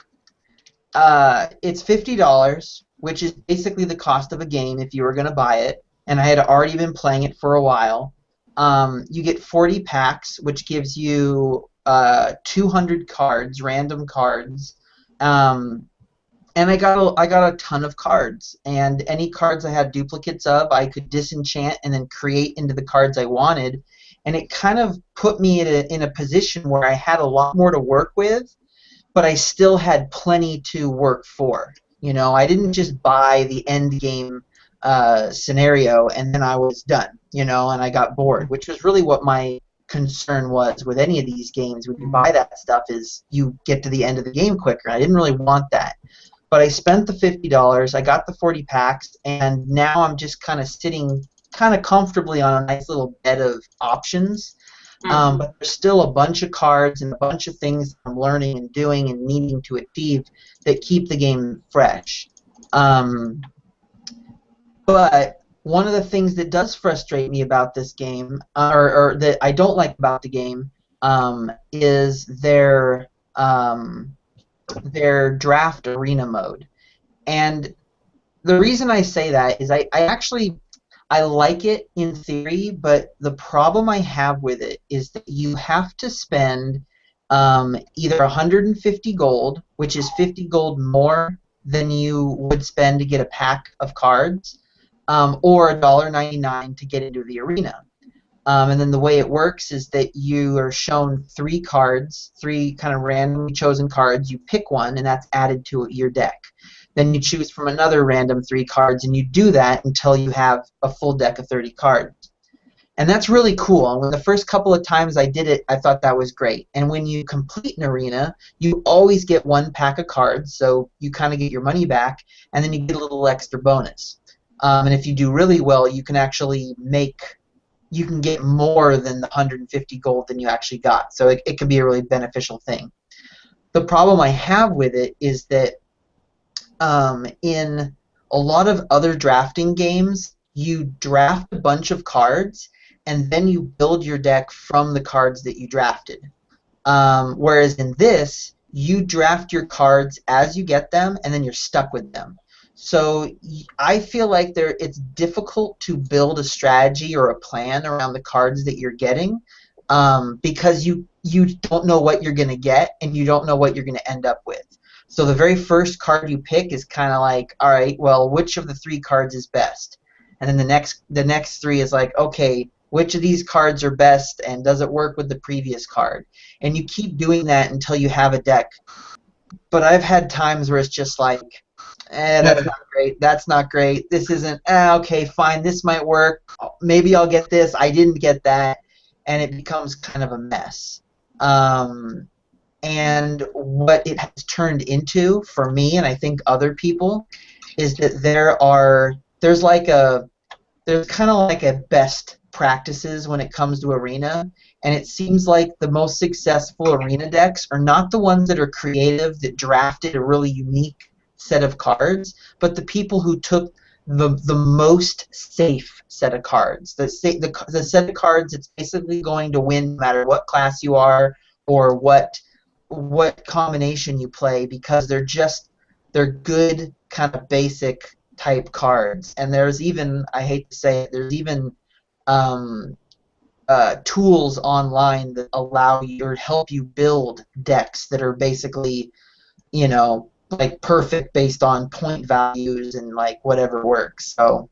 it's $50, which is basically the cost of a game if you were going to buy it, and I had already been playing it for a while. You get 40 packs, which gives you 200 cards, random cards. Um, and I got a ton of cards, and any cards I had duplicates of, I could disenchant and then create into the cards I wanted, and it kind of put me in a position where I had a lot more to work with, but I still had plenty to work for. You know, I didn't just buy the end game scenario and then I was done. You know, and I got bored, which was really what my concern was with any of these games. When you buy that stuff, is you get to the end of the game quicker. I didn't really want that. But I spent the $50, I got the 40 packs, and now I'm just kind of sitting kind of comfortably on a nice little bed of options. But there's still a bunch of cards and a bunch of things I'm learning and doing and needing to achieve that keep the game fresh. But one of the things that does frustrate me about this game, or that I don't like about the game, is their draft arena mode. And the reason I say that is I like it in theory, but the problem I have with it is that you have to spend either 150 gold, which is 50 gold more than you would spend to get a pack of cards, or $1.99 to get into the arena. And then the way it works is that you are shown 3 cards, 3 kind of randomly chosen cards. You pick one, and that's added to your deck. Then you choose from another random 3 cards, and you do that until you have a full deck of 30 cards. And that's really cool. And when the first couple of times I did it, I thought that was great. And when you complete an arena, you always get 1 pack of cards, so you kind of get your money back, and then you get a little extra bonus. And if you do really well, you can actually you can get more than the 150 gold than you actually got. So it can be a really beneficial thing. The problem I have with it is that in a lot of other drafting games, you draft a bunch of cards and then you build your deck from the cards that you drafted. Whereas in this, you draft your cards as you get them and then you're stuck with them. So I feel like it's difficult to build a strategy or a plan around the cards that you're getting because you don't know what you're going to get and you don't know what you're going to end up with. So the very first card you pick is kind of like, all right, well, which of the 3 cards is best? And then the next 3 is like, okay, which of these cards are best and does it work with the previous card? And you keep doing that until you have a deck. But I've had times where it's just like, that's not great. That's not great. This isn't. Okay, fine. This might work. Maybe I'll get this. I didn't get that, and it becomes kind of a mess. And what it has turned into for me, and I think other people, is that there's kind of like a best practices when it comes to arena, and it seems like the most successful arena decks are not the ones that are creative, that drafted a really unique set of cards, but the people who took the most safe set of cards, the set of cards that's basically going to win no matter what class you are or what combination you play, because they're good kind of basic type cards. And there's even, I hate to say it, there's even tools online that allow you or help you build decks that are basically, you know, like perfect based on point values and like whatever works. So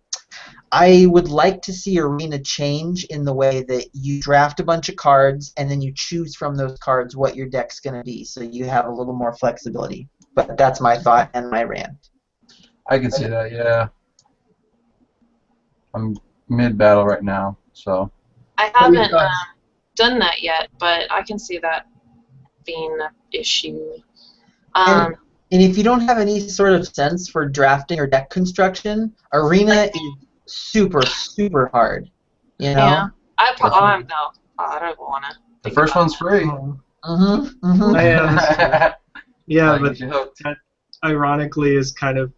I would like to see Arena change in the way that you draft a bunch of cards and then you choose from those cards what your deck's going to be, so you have a little more flexibility. But that's my thought and my rant. I can see that, yeah. I'm mid-battle right now, so I haven't done that yet, but I can see that being an issue. And if you don't have any sort of sense for drafting or deck construction, Arena is super, super hard. You know? Yeah. I don't want to. The first one's free. Yeah, but that ironically is kind of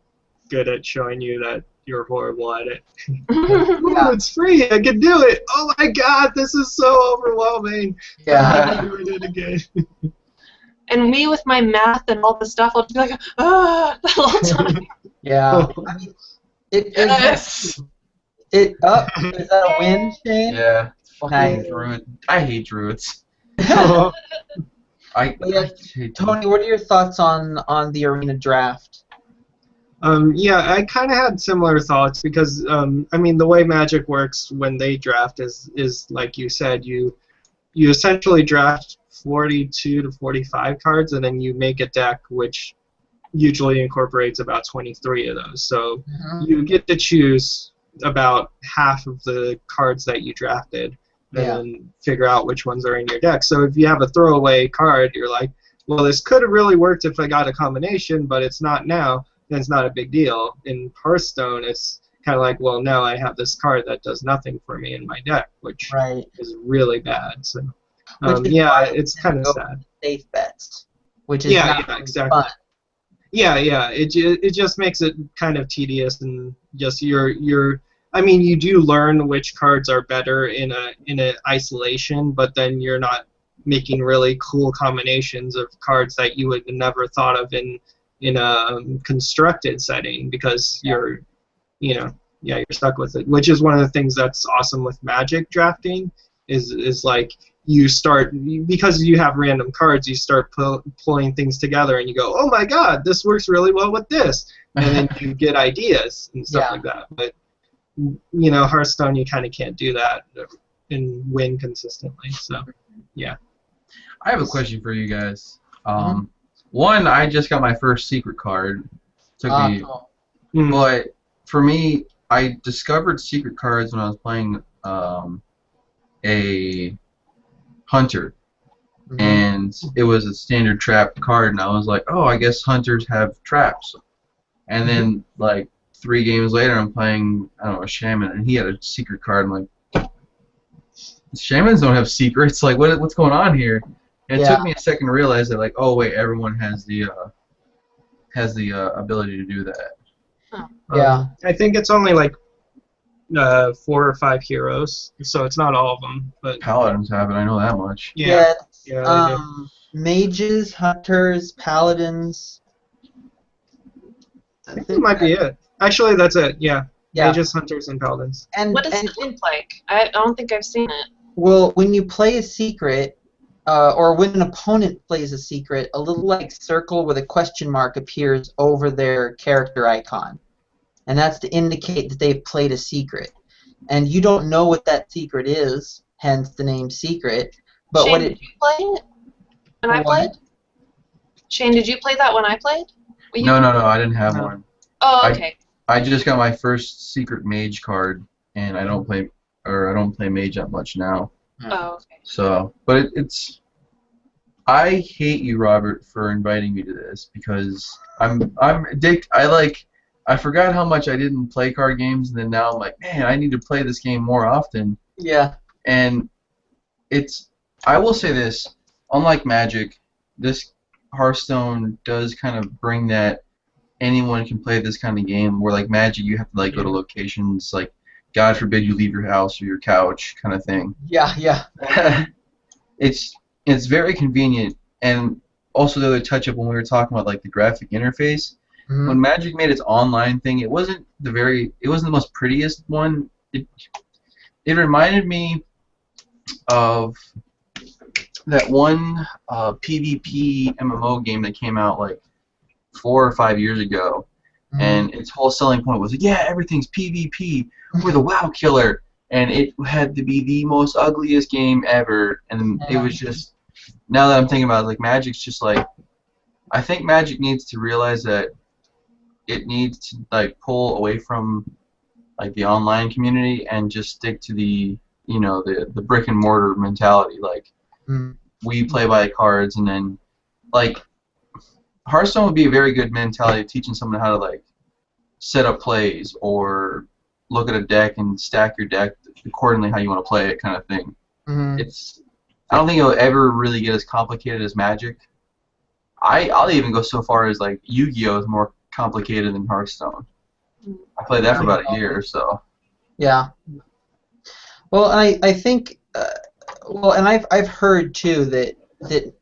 good at showing you that you're horrible at it. Ooh, it's free. I can do it. Oh my god, this is so overwhelming. Yeah. I'm doing it again. And me with my math and all this stuff, I'll just be like, ah, the whole time. Yeah. I mean, Yes. is that a win, Shane? Yeah. Fucking Nice. druid. I hate druids. Yeah, hate Tony, what are your thoughts on the Arena draft? Yeah, I kind of had similar thoughts because, I mean, the way Magic works when they draft is like you said, you essentially draft 42 to 45 cards, and then you make a deck which usually incorporates about 23 of those. So you get to choose about half of the cards that you drafted, and figure out which ones are in your deck. So if you have a throwaway card, you're like, well, this could have really worked if I got a combination, but it's not now. Then it's not a big deal. In Hearthstone, it's kind of like, well, now I have this card that does nothing for me in my deck, which is really bad. So, yeah, it's kind of sad. Safe bets, which is not exactly. fun. Yeah, it just makes it kind of tedious, and just I mean, you do learn which cards are better in a isolation, but then you're not making really cool combinations of cards that you would have never thought of in a constructed setting because you're stuck with it. Which is one of the things that's awesome with Magic drafting is like you start, because you have random cards, you start pulling things together and you go, oh my god, this works really well with this, and then you get ideas and stuff like that. But Hearthstone, you kind of can't do that and win consistently. So yeah. I have a question for you guys. One, I just got my first secret card. But for me, I discovered secret cards when I was playing a hunter, and it was a standard trap card, and I was like, oh, I guess hunters have traps. And then like 3 games later, I'm playing, I don't know, a shaman, and he had a secret card. I'm like, shamans don't have secrets. Like, what's going on here? And it took me a second to realize that, like, oh wait, everyone has the ability to do that. Yeah. I think it's only like 4 or 5 heroes, so it's not all of them. But paladins have it. I know that much. Yeah. Mages, hunters, paladins. I think that might be it. Actually, that's it. Yeah. Mages, hunters, and paladins. And what does it look like? I don't think I've seen it. Well, when you play a secret, or when an opponent plays a secret, a little like circle with a question mark appears over their character icon. And that's to indicate that they've played a secret. And you don't know what that secret is, hence the name secret. But Shane, what did you play it when I played? Shane, did you play that when I played? No, I didn't have one. Oh, okay. I just got my first secret mage card, and I don't play mage that much now. Oh, okay. So, but I hate you, Robert, for inviting me to this because I'm addicted. I forgot how much I didn't play card games, and then now I'm like, man, I need to play this game more often. Yeah. And I will say this, unlike Magic, this Hearthstone does kind of bring that anyone can play this kind of game, where like Magic you have to like go to locations, like God forbid you leave your house or your couch kind of thing. Yeah. It's very convenient, and also the other touch up when we were talking about like the graphic interface. When Magic made its online thing, it wasn't the most prettiest one. It reminded me of that one PvP MMO game that came out like 4 or 5 years ago, and its whole selling point was, yeah, everything's PvP. We're the WoW killer, and it had to be the most ugliest game ever. And it was just, now that I'm thinking about it, like Magic's just like, I think Magic needs to realize that it needs to like pull away from like the online community and just stick to the you know, the brick and mortar mentality. Like we play by cards, and then like Hearthstone would be a very good mentality of teaching someone how to like set up plays or look at a deck and stack your deck accordingly how you want to play it, kind of thing. I don't think it'll ever really get as complicated as Magic. I'll even go so far as like Yu-Gi-Oh is more complicated than Hearthstone. I played that for about a year or so. Yeah. Well, I think well, and I've heard too that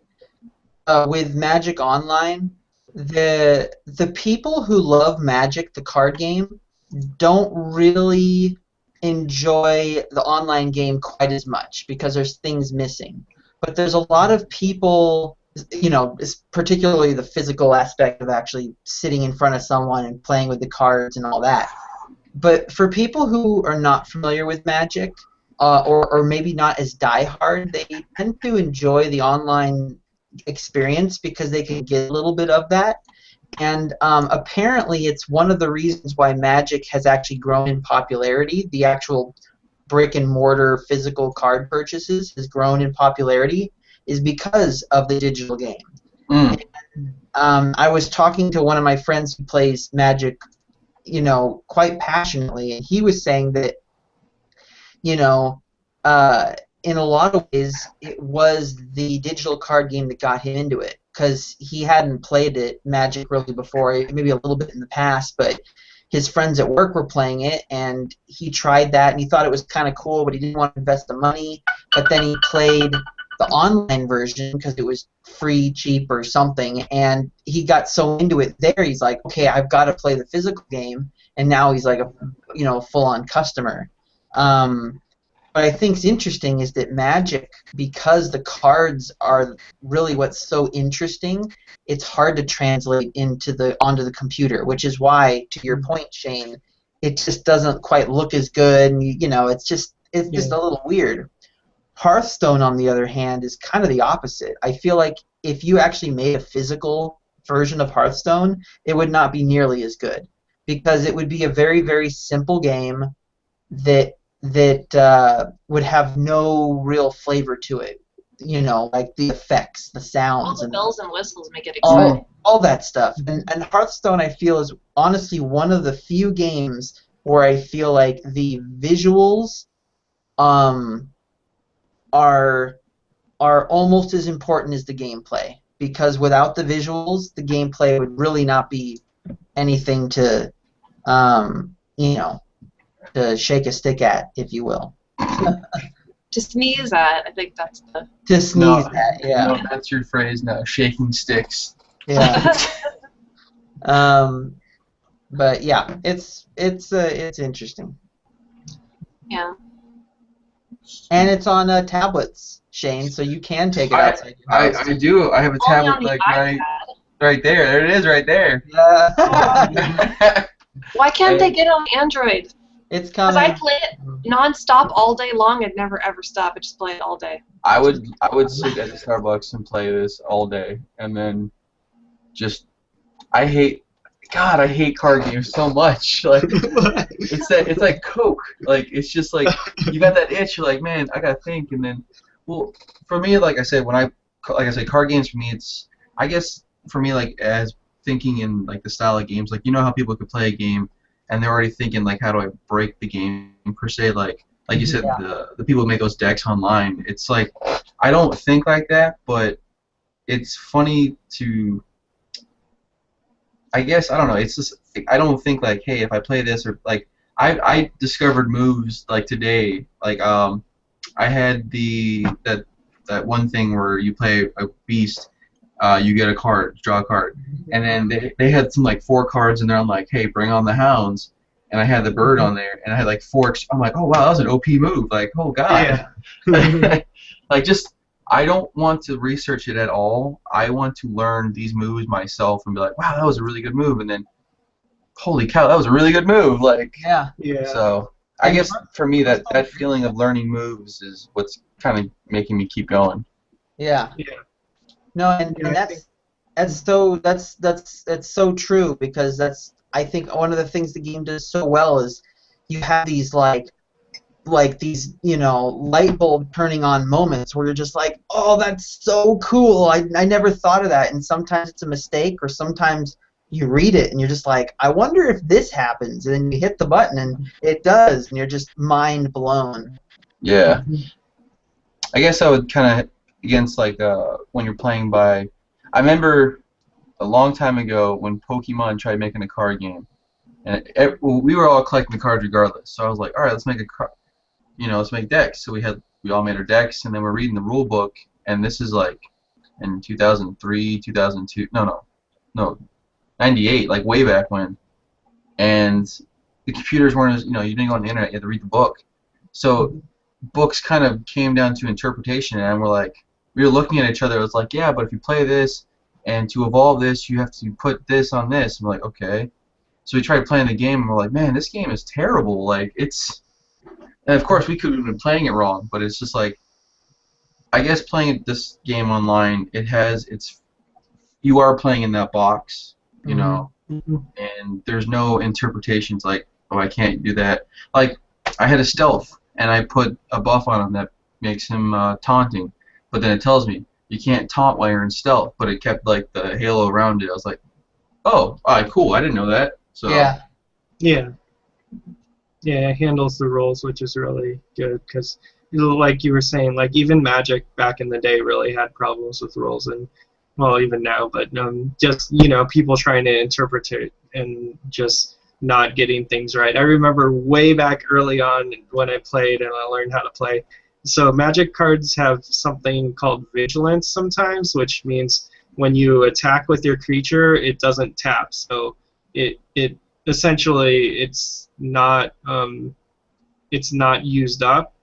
with Magic Online, the people who love Magic, the card game, don't really enjoy the online game quite as much because there's things missing. But there's a lot of people, you know, particularly the physical aspect of actually sitting in front of someone and playing with the cards and all that. But for people who are not familiar with Magic, or maybe not as diehard, they tend to enjoy the online experience because they can get a little bit of that. And apparently it's one of the reasons why Magic has actually grown in popularity. The actual brick and mortar physical card purchases has grown in popularity is because of the digital game. And, I was talking to one of my friends who plays Magic, you know, quite passionately, and he was saying that, you know, in a lot of ways, it was the digital card game that got him into it, because he hadn't played it, Magic, really before, maybe a little bit in the past, but his friends at work were playing it, and he tried that, and he thought it was kind of cool, but he didn't want to invest the money, but then he played the online version because it was free, cheap, or something, and he got so into it there, he's like, okay, I've got to play the physical game, and now he's like a, you know, full-on customer. What I think's interesting is that Magic, because the cards are really what's so interesting, it's hard to translate onto the computer, which is why, to your point, Shane, it just doesn't quite look as good, and you know, it's just a little weird. Hearthstone, on the other hand, is kind of the opposite. I feel like if you actually made a physical version of Hearthstone, it would not be nearly as good, because it would be a very, very simple game that would have no real flavor to it. You know, like the effects, the sounds, all the bells and whistles make it exciting. All that stuff. And Hearthstone, I feel, is honestly one of the few games where I feel like the visuals are almost as important as the gameplay, because without the visuals, the gameplay would really not be anything to you know, to shake a stick at, if you will. To sneeze at, I think that's the... To sneeze at, yeah. No, that's your phrase now, shaking sticks. Yeah. But yeah, it's interesting. Yeah. And it's on tablets, Shane, so you can take it outside your house. I do. I have a tablet like right there. There it is, right there. Yeah. Why can't they get on Android? It's coming. Because I play it non-stop all day long. I'd never ever stop. I just play it all day. I would sit at the Starbucks and play this all day, and then just I hate card games so much. Like it's like Coke. Like it's just like you got that itch. You're like, man, I gotta think, and then for me, like I said, card games for me, it's I guess for me like as thinking in like the style of games, like you know how people could play a game and they're already thinking like how do I break the game per se, like you said, the people who make those decks online, it's like I don't think like that, but it's funny to, I guess, I don't know, it's just I don't think like, hey, if I play this, or like I discovered moves like today, like I had that one thing where you play a beast, you get a card, draw a card, and then they had some like 4 cards in there. I'm like, hey, bring on the hounds, and I had the bird on there, and I had like 4. I'm like, oh wow, that was an OP move. Like, oh god. Yeah. Like just I don't want to research it at all. I want to learn these moves myself and be like, wow, that was a really good move, and then holy cow, that was a really good move. Like yeah. So I guess for me that feeling of learning moves is what's kind of making me keep going. Yeah. Yeah. No, and that's so true, because that's, I think, one of the things the game does so well is you have these like like these, light bulb turning on moments where you're just like, oh, that's so cool. I never thought of that. And sometimes it's a mistake, or sometimes you read it and you're just like, I wonder if this happens. And then you hit the button and it does, and you're just mind blown. Yeah. I guess I would kind of against like when you're playing by. I remember a long time ago when Pokemon tried making a card game, and we were all collecting the cards regardless. So I was like, all right, let's make a card. Let's make decks. So we all made our decks, and then we're reading the rule book, and this is like in 2003, 2002. No, 98, like way back when. And the computers weren't as, you didn't go on the internet, you had to read the book. So books kind of came down to interpretation, and we were looking at each other. It was like, yeah, but if you play this, and to evolve this, you have to put this on this. And we're like, okay. So we tried playing the game, and we're like, man, this game is terrible. Like, and of course we could have been playing it wrong, but it's just like, I guess playing this game online, you are playing in that box, and there's no interpretations like, oh, I can't do that. Like, I had a stealth, and I put a buff on him that makes him taunting, but then it tells me you can't taunt while you're in stealth, but it kept like the halo around it. I was like, oh, alright, cool, I didn't know that. So yeah, it handles the roles, which is really good, because like you were saying, like even Magic back in the day really had problems with roles, and well, even now, but just people trying to interpret it and just not getting things right. I remember way back early on when I played and I learned how to play. So Magic cards have something called vigilance sometimes, which means when you attack with your creature, it doesn't tap. So it essentially it's not used up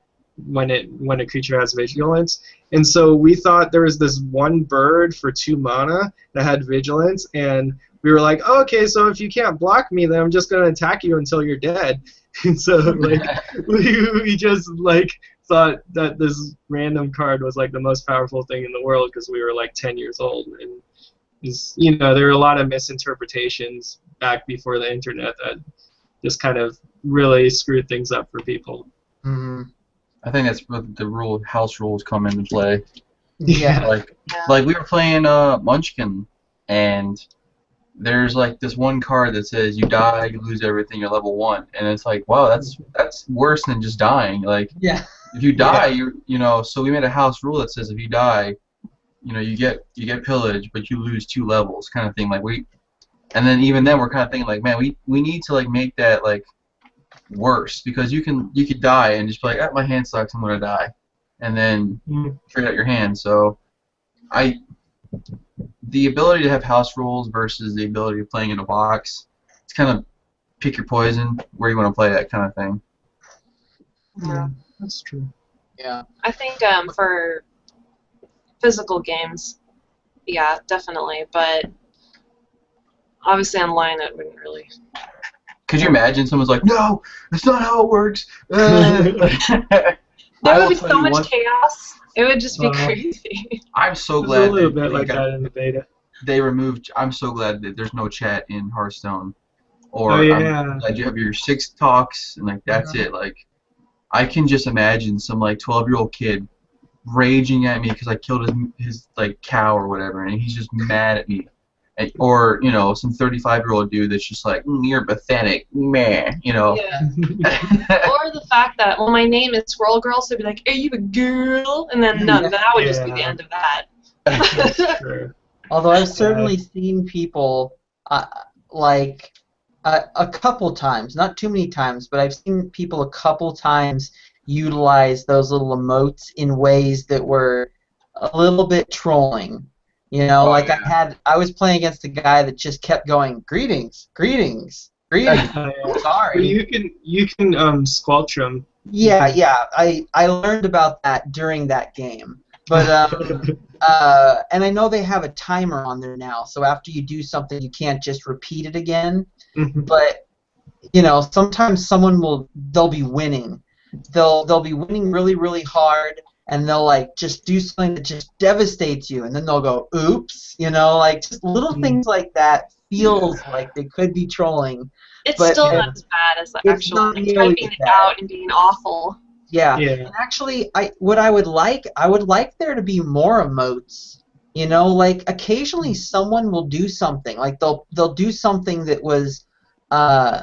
when a creature has vigilance. And so we thought there was this one bird for 2 mana that had vigilance, and we were like, oh, okay, so if you can't block me, then I'm just gonna attack you until you're dead. And so like we just like thought that this random card was like the most powerful thing in the world because we were like 10 years old, and there were a lot of misinterpretations back before the internet that just kind of really screwed things up for people. Mm-hmm. I think that's where the house rules come into play. Yeah. Like we were playing Munchkin, and there's like this one card that says you die, you lose everything, you're level 1, and it's like, wow, that's worse than just dying. Like, yeah. If you die, so we made a house rule that says if you die, you get pillage, but you lose 2 levels, kind of thing. Like and then even then we're kind of thinking like, man, we need to like make that like worse, because you could die and just be like, ah, my hand sucks, I'm gonna die, and then trade out your hand. So the ability to have house rules versus the ability of playing in a box, it's kind of pick your poison where you want to play, that kind of thing. Yeah, that's true. Yeah. I think for physical games, yeah, definitely, but obviously online it wouldn't really. Could you imagine someone's like, no, that's not how it works? There would be so much chaos. It would just be crazy. I'm so glad. A little bit like that in the beta. I'm so glad that there's no chat in Hearthstone. Or I'm glad you have your 6 talks, and like that's it. Like, I can just imagine some like 12-year-old kid raging at me because I killed his like cow or whatever, and he's just mad at me. Or some 35-year-old dude that's just like, you're pathetic, meh, Yeah. Or the fact that, well, my name is Squirrel Girl, so it'd be like, are you a girl? And then that would just be the end of that. Sure. Although I've certainly seen people like a couple times, not too many times, but I've seen people a couple times utilize those little emotes in ways that were a little bit trolling. I was playing against a guy that just kept going, greetings, greetings, greetings. Sorry. Well, you can squelch them. Yeah. I learned about that during that game, but and I know they have a timer on there now, so after you do something, you can't just repeat it again. But sometimes they'll be winning. They'll be winning really, really hard. And they'll like just do something that just devastates you, and then they'll go, "Oops," like just little things like that feels like they could be trolling. It's still not as bad as the actual typing it out and being awful. Yeah. Yeah. And actually, I would like there to be more emotes. You know, like occasionally someone will do something. Like they'll do something that was uh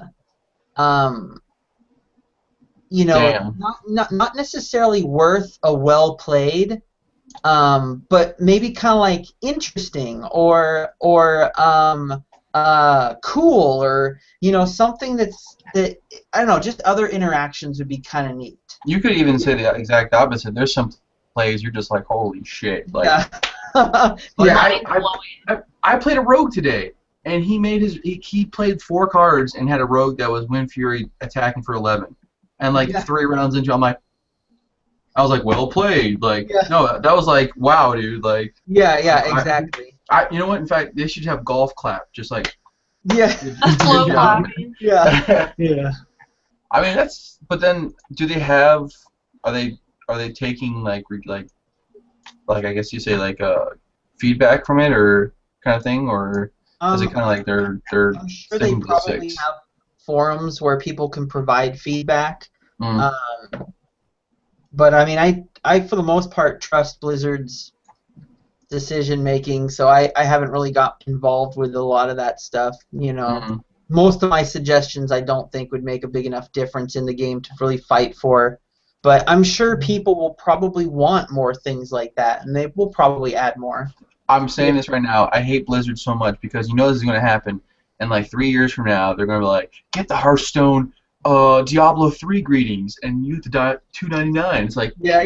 um you know, Damn. not necessarily worth a well played, but maybe kind of like interesting or cool, or something that I don't know, just other interactions would be kind of neat. You could even say the exact opposite. There's some plays you're just like, holy shit. Like, Yeah. like Yeah. I played a rogue today, and he played 4 cards and had a rogue that was Wind Fury attacking for 11, and like Yeah. 3 rounds into, I was like, well played. Like, Yeah. no, that was like, wow, dude. Like, Yeah, exactly. you know what? In fact, they should have golf clap, just like. Yeah. Slow Good job. clapping. Yeah. Yeah. I mean, that's. But then, do they have? Are they taking like I guess you say like feedback from it or kind of thing, or is it kind of like they're I'm sure they sticking to the probably 6? have forums where people can provide feedback. Mm. But I mean, I for the most part trust Blizzard's decision making, so I haven't really got involved with a lot of that stuff. Mhm. Most of my suggestions I don't think would make a big enough difference in the game to really fight for. But I'm sure people will probably want more things like that, and they will probably add more. I'm saying this right now. I hate Blizzard so much because you know this is going to happen. And like 3 years from now, they're going to be like, get the Hearthstone Diablo 3 greetings, and you have to die at $2.99. It's like, Yeah.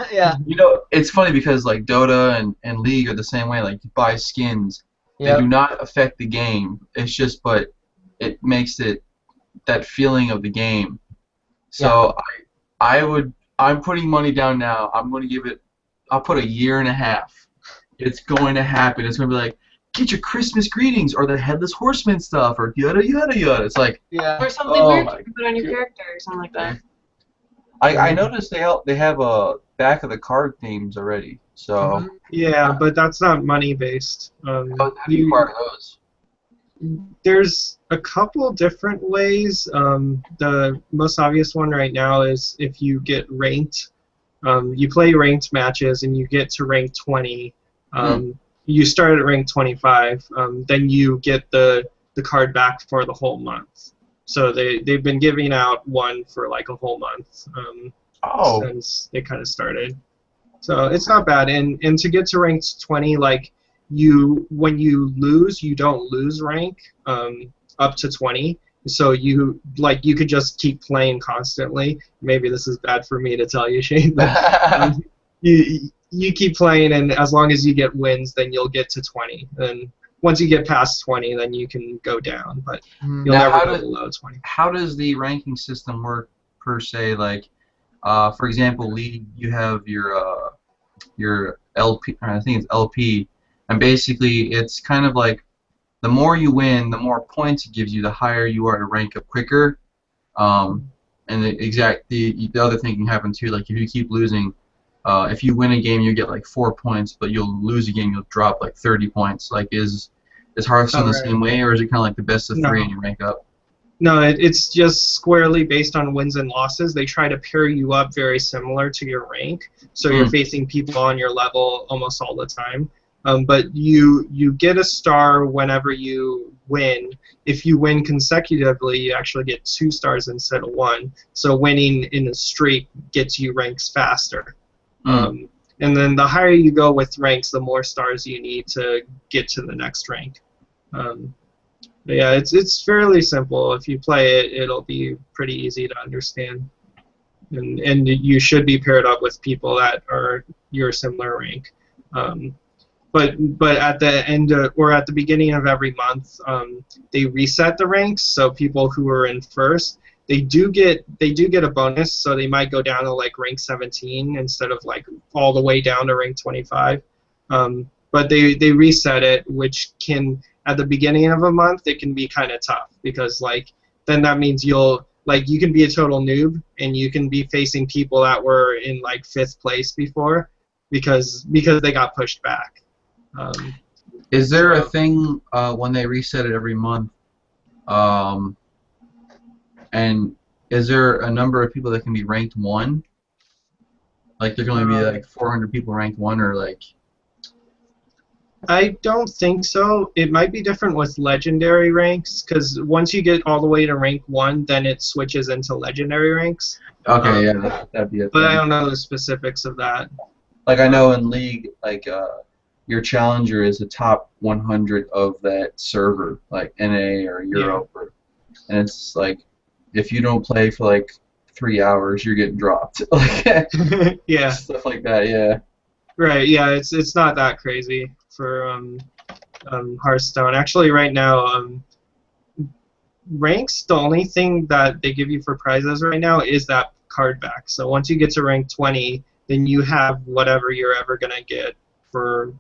Yeah. You know, it's funny because like Dota and League are the same way. Like, you buy skins. They do not affect the game. It's just, but it makes it that feeling of the game. So I'm putting money down now. I'm going to give it. I'll put a year and a half. It's going to happen. It's going to be like, get your Christmas greetings or the Headless Horseman stuff or yada yada yada. It's like, Yeah. Or something weird you can put on your character or something like that. I noticed they have a back of the card themes already. So Yeah, but that's not money based. how do you acquire those? There's a couple different ways. The most obvious one right now is if you get ranked. You play ranked matches and you get to rank 20. You start at rank 25. Then you get the card back for the whole month. So they've been giving out one for like a whole month since they kind of started. So it's not bad. And to get to rank 20, like when you lose, you don't lose rank up to 20. So you could just keep playing constantly. Maybe this is bad for me to tell you, Shane, but you keep playing, and as long as you get wins, then you'll get to 20. And once you get past 20, then you can go down, but you'll never go below 20. How does the ranking system work per se? Like, for example, League, you have your LP. I think it's LP, and basically it's kind of like, the more you win, the more points it gives you, the higher you are to rank up quicker. And the other thing can happen too. Like, if you keep losing, if you win a game, you get like 4 points, but you'll lose a game, you'll drop like 30 points. Like, is Hearthstone the same way, or is it kind of like the best of 3 and you rank up? No, it's just squarely based on wins and losses. They try to pair you up very similar to your rank, so you're facing people on your level almost all the time. But you get a star whenever you win. If you win consecutively, you actually get 2 stars instead of 1. So winning in a streak gets you ranks faster. And then the higher you go with ranks, the more stars you need to get to the next rank. But yeah, it's fairly simple. If you play it, it'll be pretty easy to understand. And you should be paired up with people that are your similar rank. But at the end or at the beginning of every month, they reset the ranks. So people who are in first, they do get a bonus. So they might go down to like rank 17 instead of like all the way down to rank 25. But they reset it, which can, at the beginning of a month, it can be kind of tough because like then that means you can be a total noob and you can be facing people that were in like 5th place before because they got pushed back. Is there a thing when they reset it every month, and is there a number of people that can be ranked 1? Like there can only be like 400 people ranked 1, or like? I don't think so. It might be different with legendary ranks, because once you get all the way to rank 1, then it switches into legendary ranks. Okay, yeah, that'd be it. But I don't know the specifics of that. Like I know in League, like your challenger is the top 100 of that server, like NA or Europe, and it's like if you don't play for like 3 hours, you're getting dropped. Yeah. Stuff like that, yeah. Right. Yeah. It's not that crazy for Hearthstone. Actually, right now, ranks, the only thing that they give you for prizes right now is that card back. So once you get to rank 20, then you have whatever you're ever gonna get for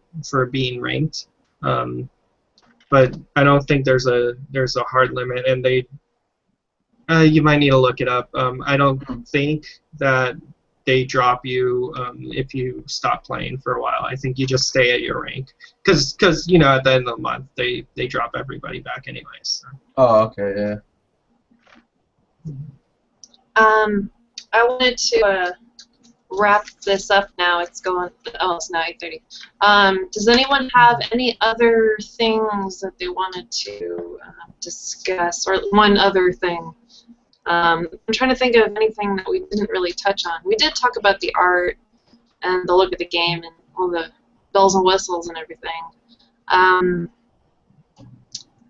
being ranked. But I don't think there's a hard limit, and you might need to look it up. I don't think that they drop you if you stop playing for a while. I think you just stay at your rank, because you know, at the end of the month they drop everybody back anyways. So. Oh, okay, yeah. I wanted to wrap this up now. It's going. Oh, it's now 8:30. Does anyone have any other things that they wanted to discuss, or one other thing? I'm trying to think of anything that we didn't really touch on. We did talk about the art and the look of the game and all the bells and whistles and everything. I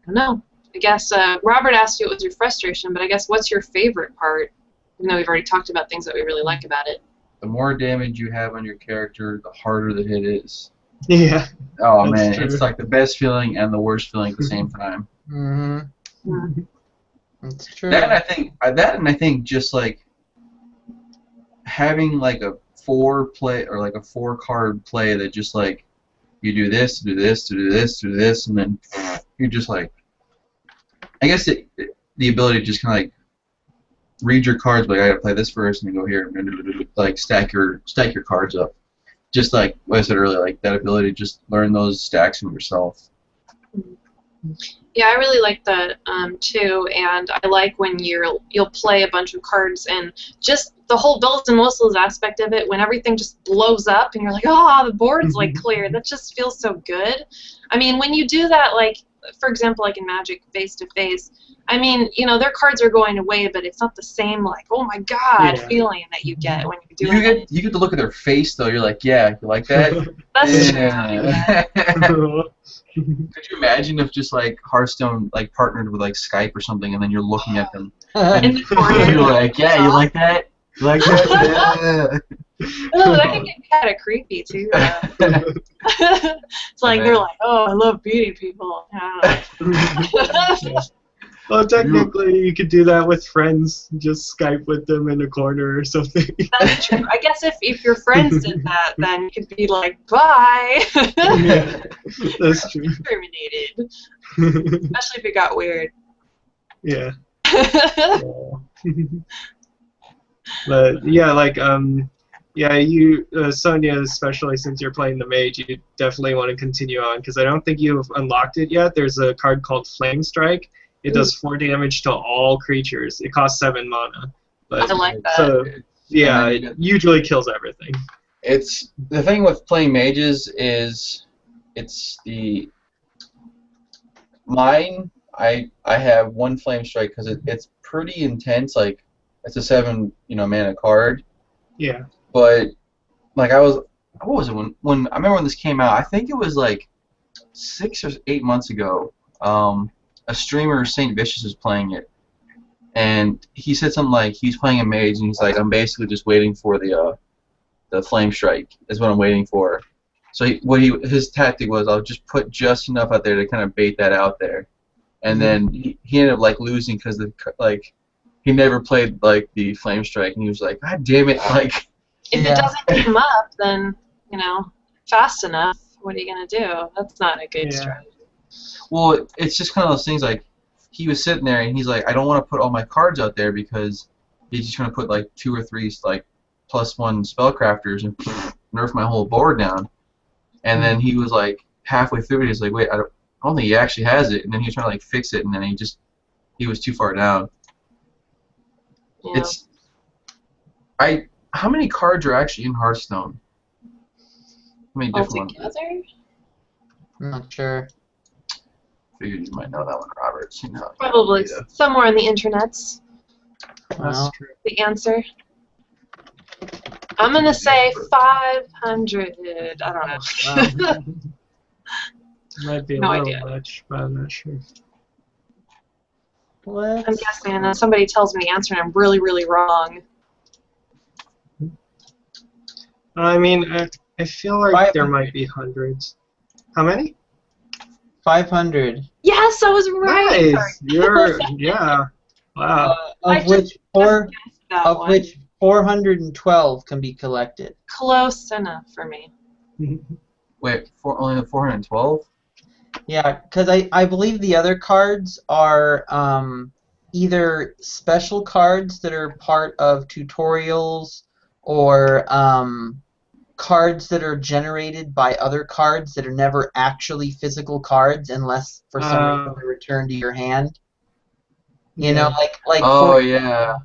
don't know. I guess Robert asked you what was your frustration, but I guess what's your favorite part? Even though we've already talked about things that we really like about it. The more damage you have on your character, the harder the hit is. Yeah. Oh man, true. It's like the best feeling and the worst feeling at the same time. Mm-hmm. That's true. That and I think just like having like a 4-play or like a 4-card play that just like you do this, do this, do this, do this, and then you're just like, I guess the ability to just kind of like read your cards, like I gotta play this first, and then go here, and like stack your cards up. Just like what I said earlier, like that ability to just learn those stacks from yourself. Yeah, I really like that too, and I like when you'll play a bunch of cards and just the whole bells and whistles aspect of it, when everything just blows up and you're like, oh, the board's like clear. That just feels so good. I mean, when you do that, like for example, like in Magic face to face, I mean, you know, their cards are going away, but it's not the same like, oh my god, feeling that you get when you do it. You get to look at their face though. You're like, yeah, you like that? That's true. Could you imagine if just like Hearthstone like partnered with like Skype or something, and then you're looking at them and you're like, yeah, you like that? You like that? Oh, that can get kind of creepy too. It's like they're like, oh, I love beating people. Well, technically, you could do that with friends. Just Skype with them in a corner or something. That's true. I guess if your friends did that, then you could be like, bye. Yeah, that's true. Terminated. Especially if it got weird. Yeah. But yeah, like yeah, you Sonia, especially since you're playing the mage, you definitely want to continue on, because I don't think you've unlocked it yet. There's a card called Flame Strike. It does 4 damage to all creatures. It costs 7 mana. But, I like that. So yeah, it usually kills everything. It's the thing with playing mages is it's the mine. I have 1 Flame Strike because it's pretty intense. Like it's a 7 mana card. Yeah. But like what was it when I remember when this came out? I think it was like 6 or 8 months ago. A streamer, Saint Vicious, was playing it, and he said something like he's playing a mage, and he's like, I'm basically just waiting for the Flame Strike is what I'm waiting for. So his tactic was, I'll just put just enough out there to kind of bait that out there, and then he ended up like losing because he never played like the Flame Strike, and he was like, God damn it, like if it doesn't come up, then fast enough, what are you gonna do? That's not a good strategy. Well, it's just kind of those things like he was sitting there and he's like, I don't want to put all my cards out there because he's just going to put like 2 or 3 like +1 spellcrafters and nerf my whole board down. And then he was like halfway through it, he's like, wait, I don't think he actually has it. And then he was trying to like fix it, and then he was too far down. Yeah. How many cards are actually in Hearthstone? How many different ones? Altogether? I'm not sure. Figured you might know that one, Robert. You know, Probably data. somewhere in the internets. That's Well, true. The answer. I'm gonna say 500. I don't know. Wow. Might be a No little idea. much, but I'm not sure. I'm Let's guessing, and somebody tells me the answer, and I'm really, really wrong. I mean, I feel like there 500. might be hundreds. How many? 500. Yes, I was right. Nice. Yeah. Wow. I Of which just guessed that one. 412 can be collected. Close enough for me. Wait, only the 412? Yeah, because I believe the other cards are either special cards that are part of tutorials or cards that are generated by other cards that are never actually physical cards unless for some reason they're returned to your hand. You know, like Oh, for, yeah.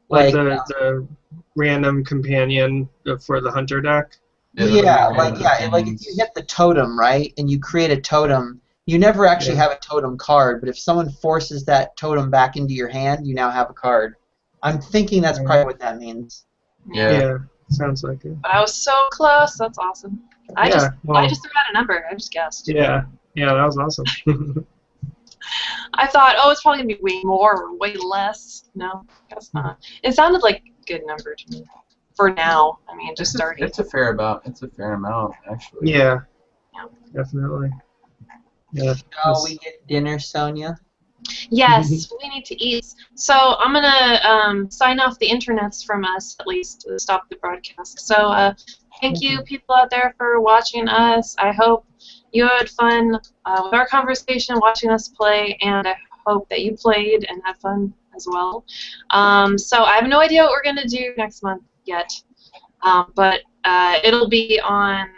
Like the random companion for the hunter deck. Yeah, random like if you hit the totem, right, and you create a totem, you never actually have a totem card, but if someone forces that totem back into your hand, you now have a card. I'm thinking that's probably what that means. Yeah. Sounds like it. But I was so close. That's awesome. I just threw out a number. I just guessed. Yeah, that was awesome. I thought, oh, it's probably gonna be way more or way less. No, guess not. It sounded like a good number to me. For now, I mean, just starting. It's a fair amount. It's a fair amount, actually. Yeah, definitely. Yeah. Oh, we get dinner, Sonia. Yes, we need to eat. So I'm gonna sign off the internets from us at least to stop the broadcast. So thank you, people out there, for watching us. I hope you had fun with our conversation, watching us play, and I hope that you played and had fun as well. So I have no idea what we're gonna do next month yet, but it'll be on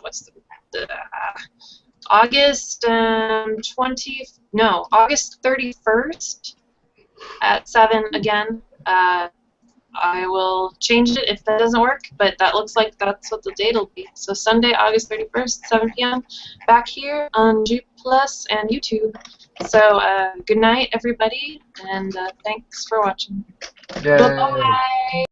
what's the August August 31st at 7 again. I will change it if that doesn't work, but that looks like that's what the date will be. So Sunday, August 31st, 7 p.m. back here on G Plus and YouTube. So good night, everybody, and thanks for watching. Yay. Bye-bye.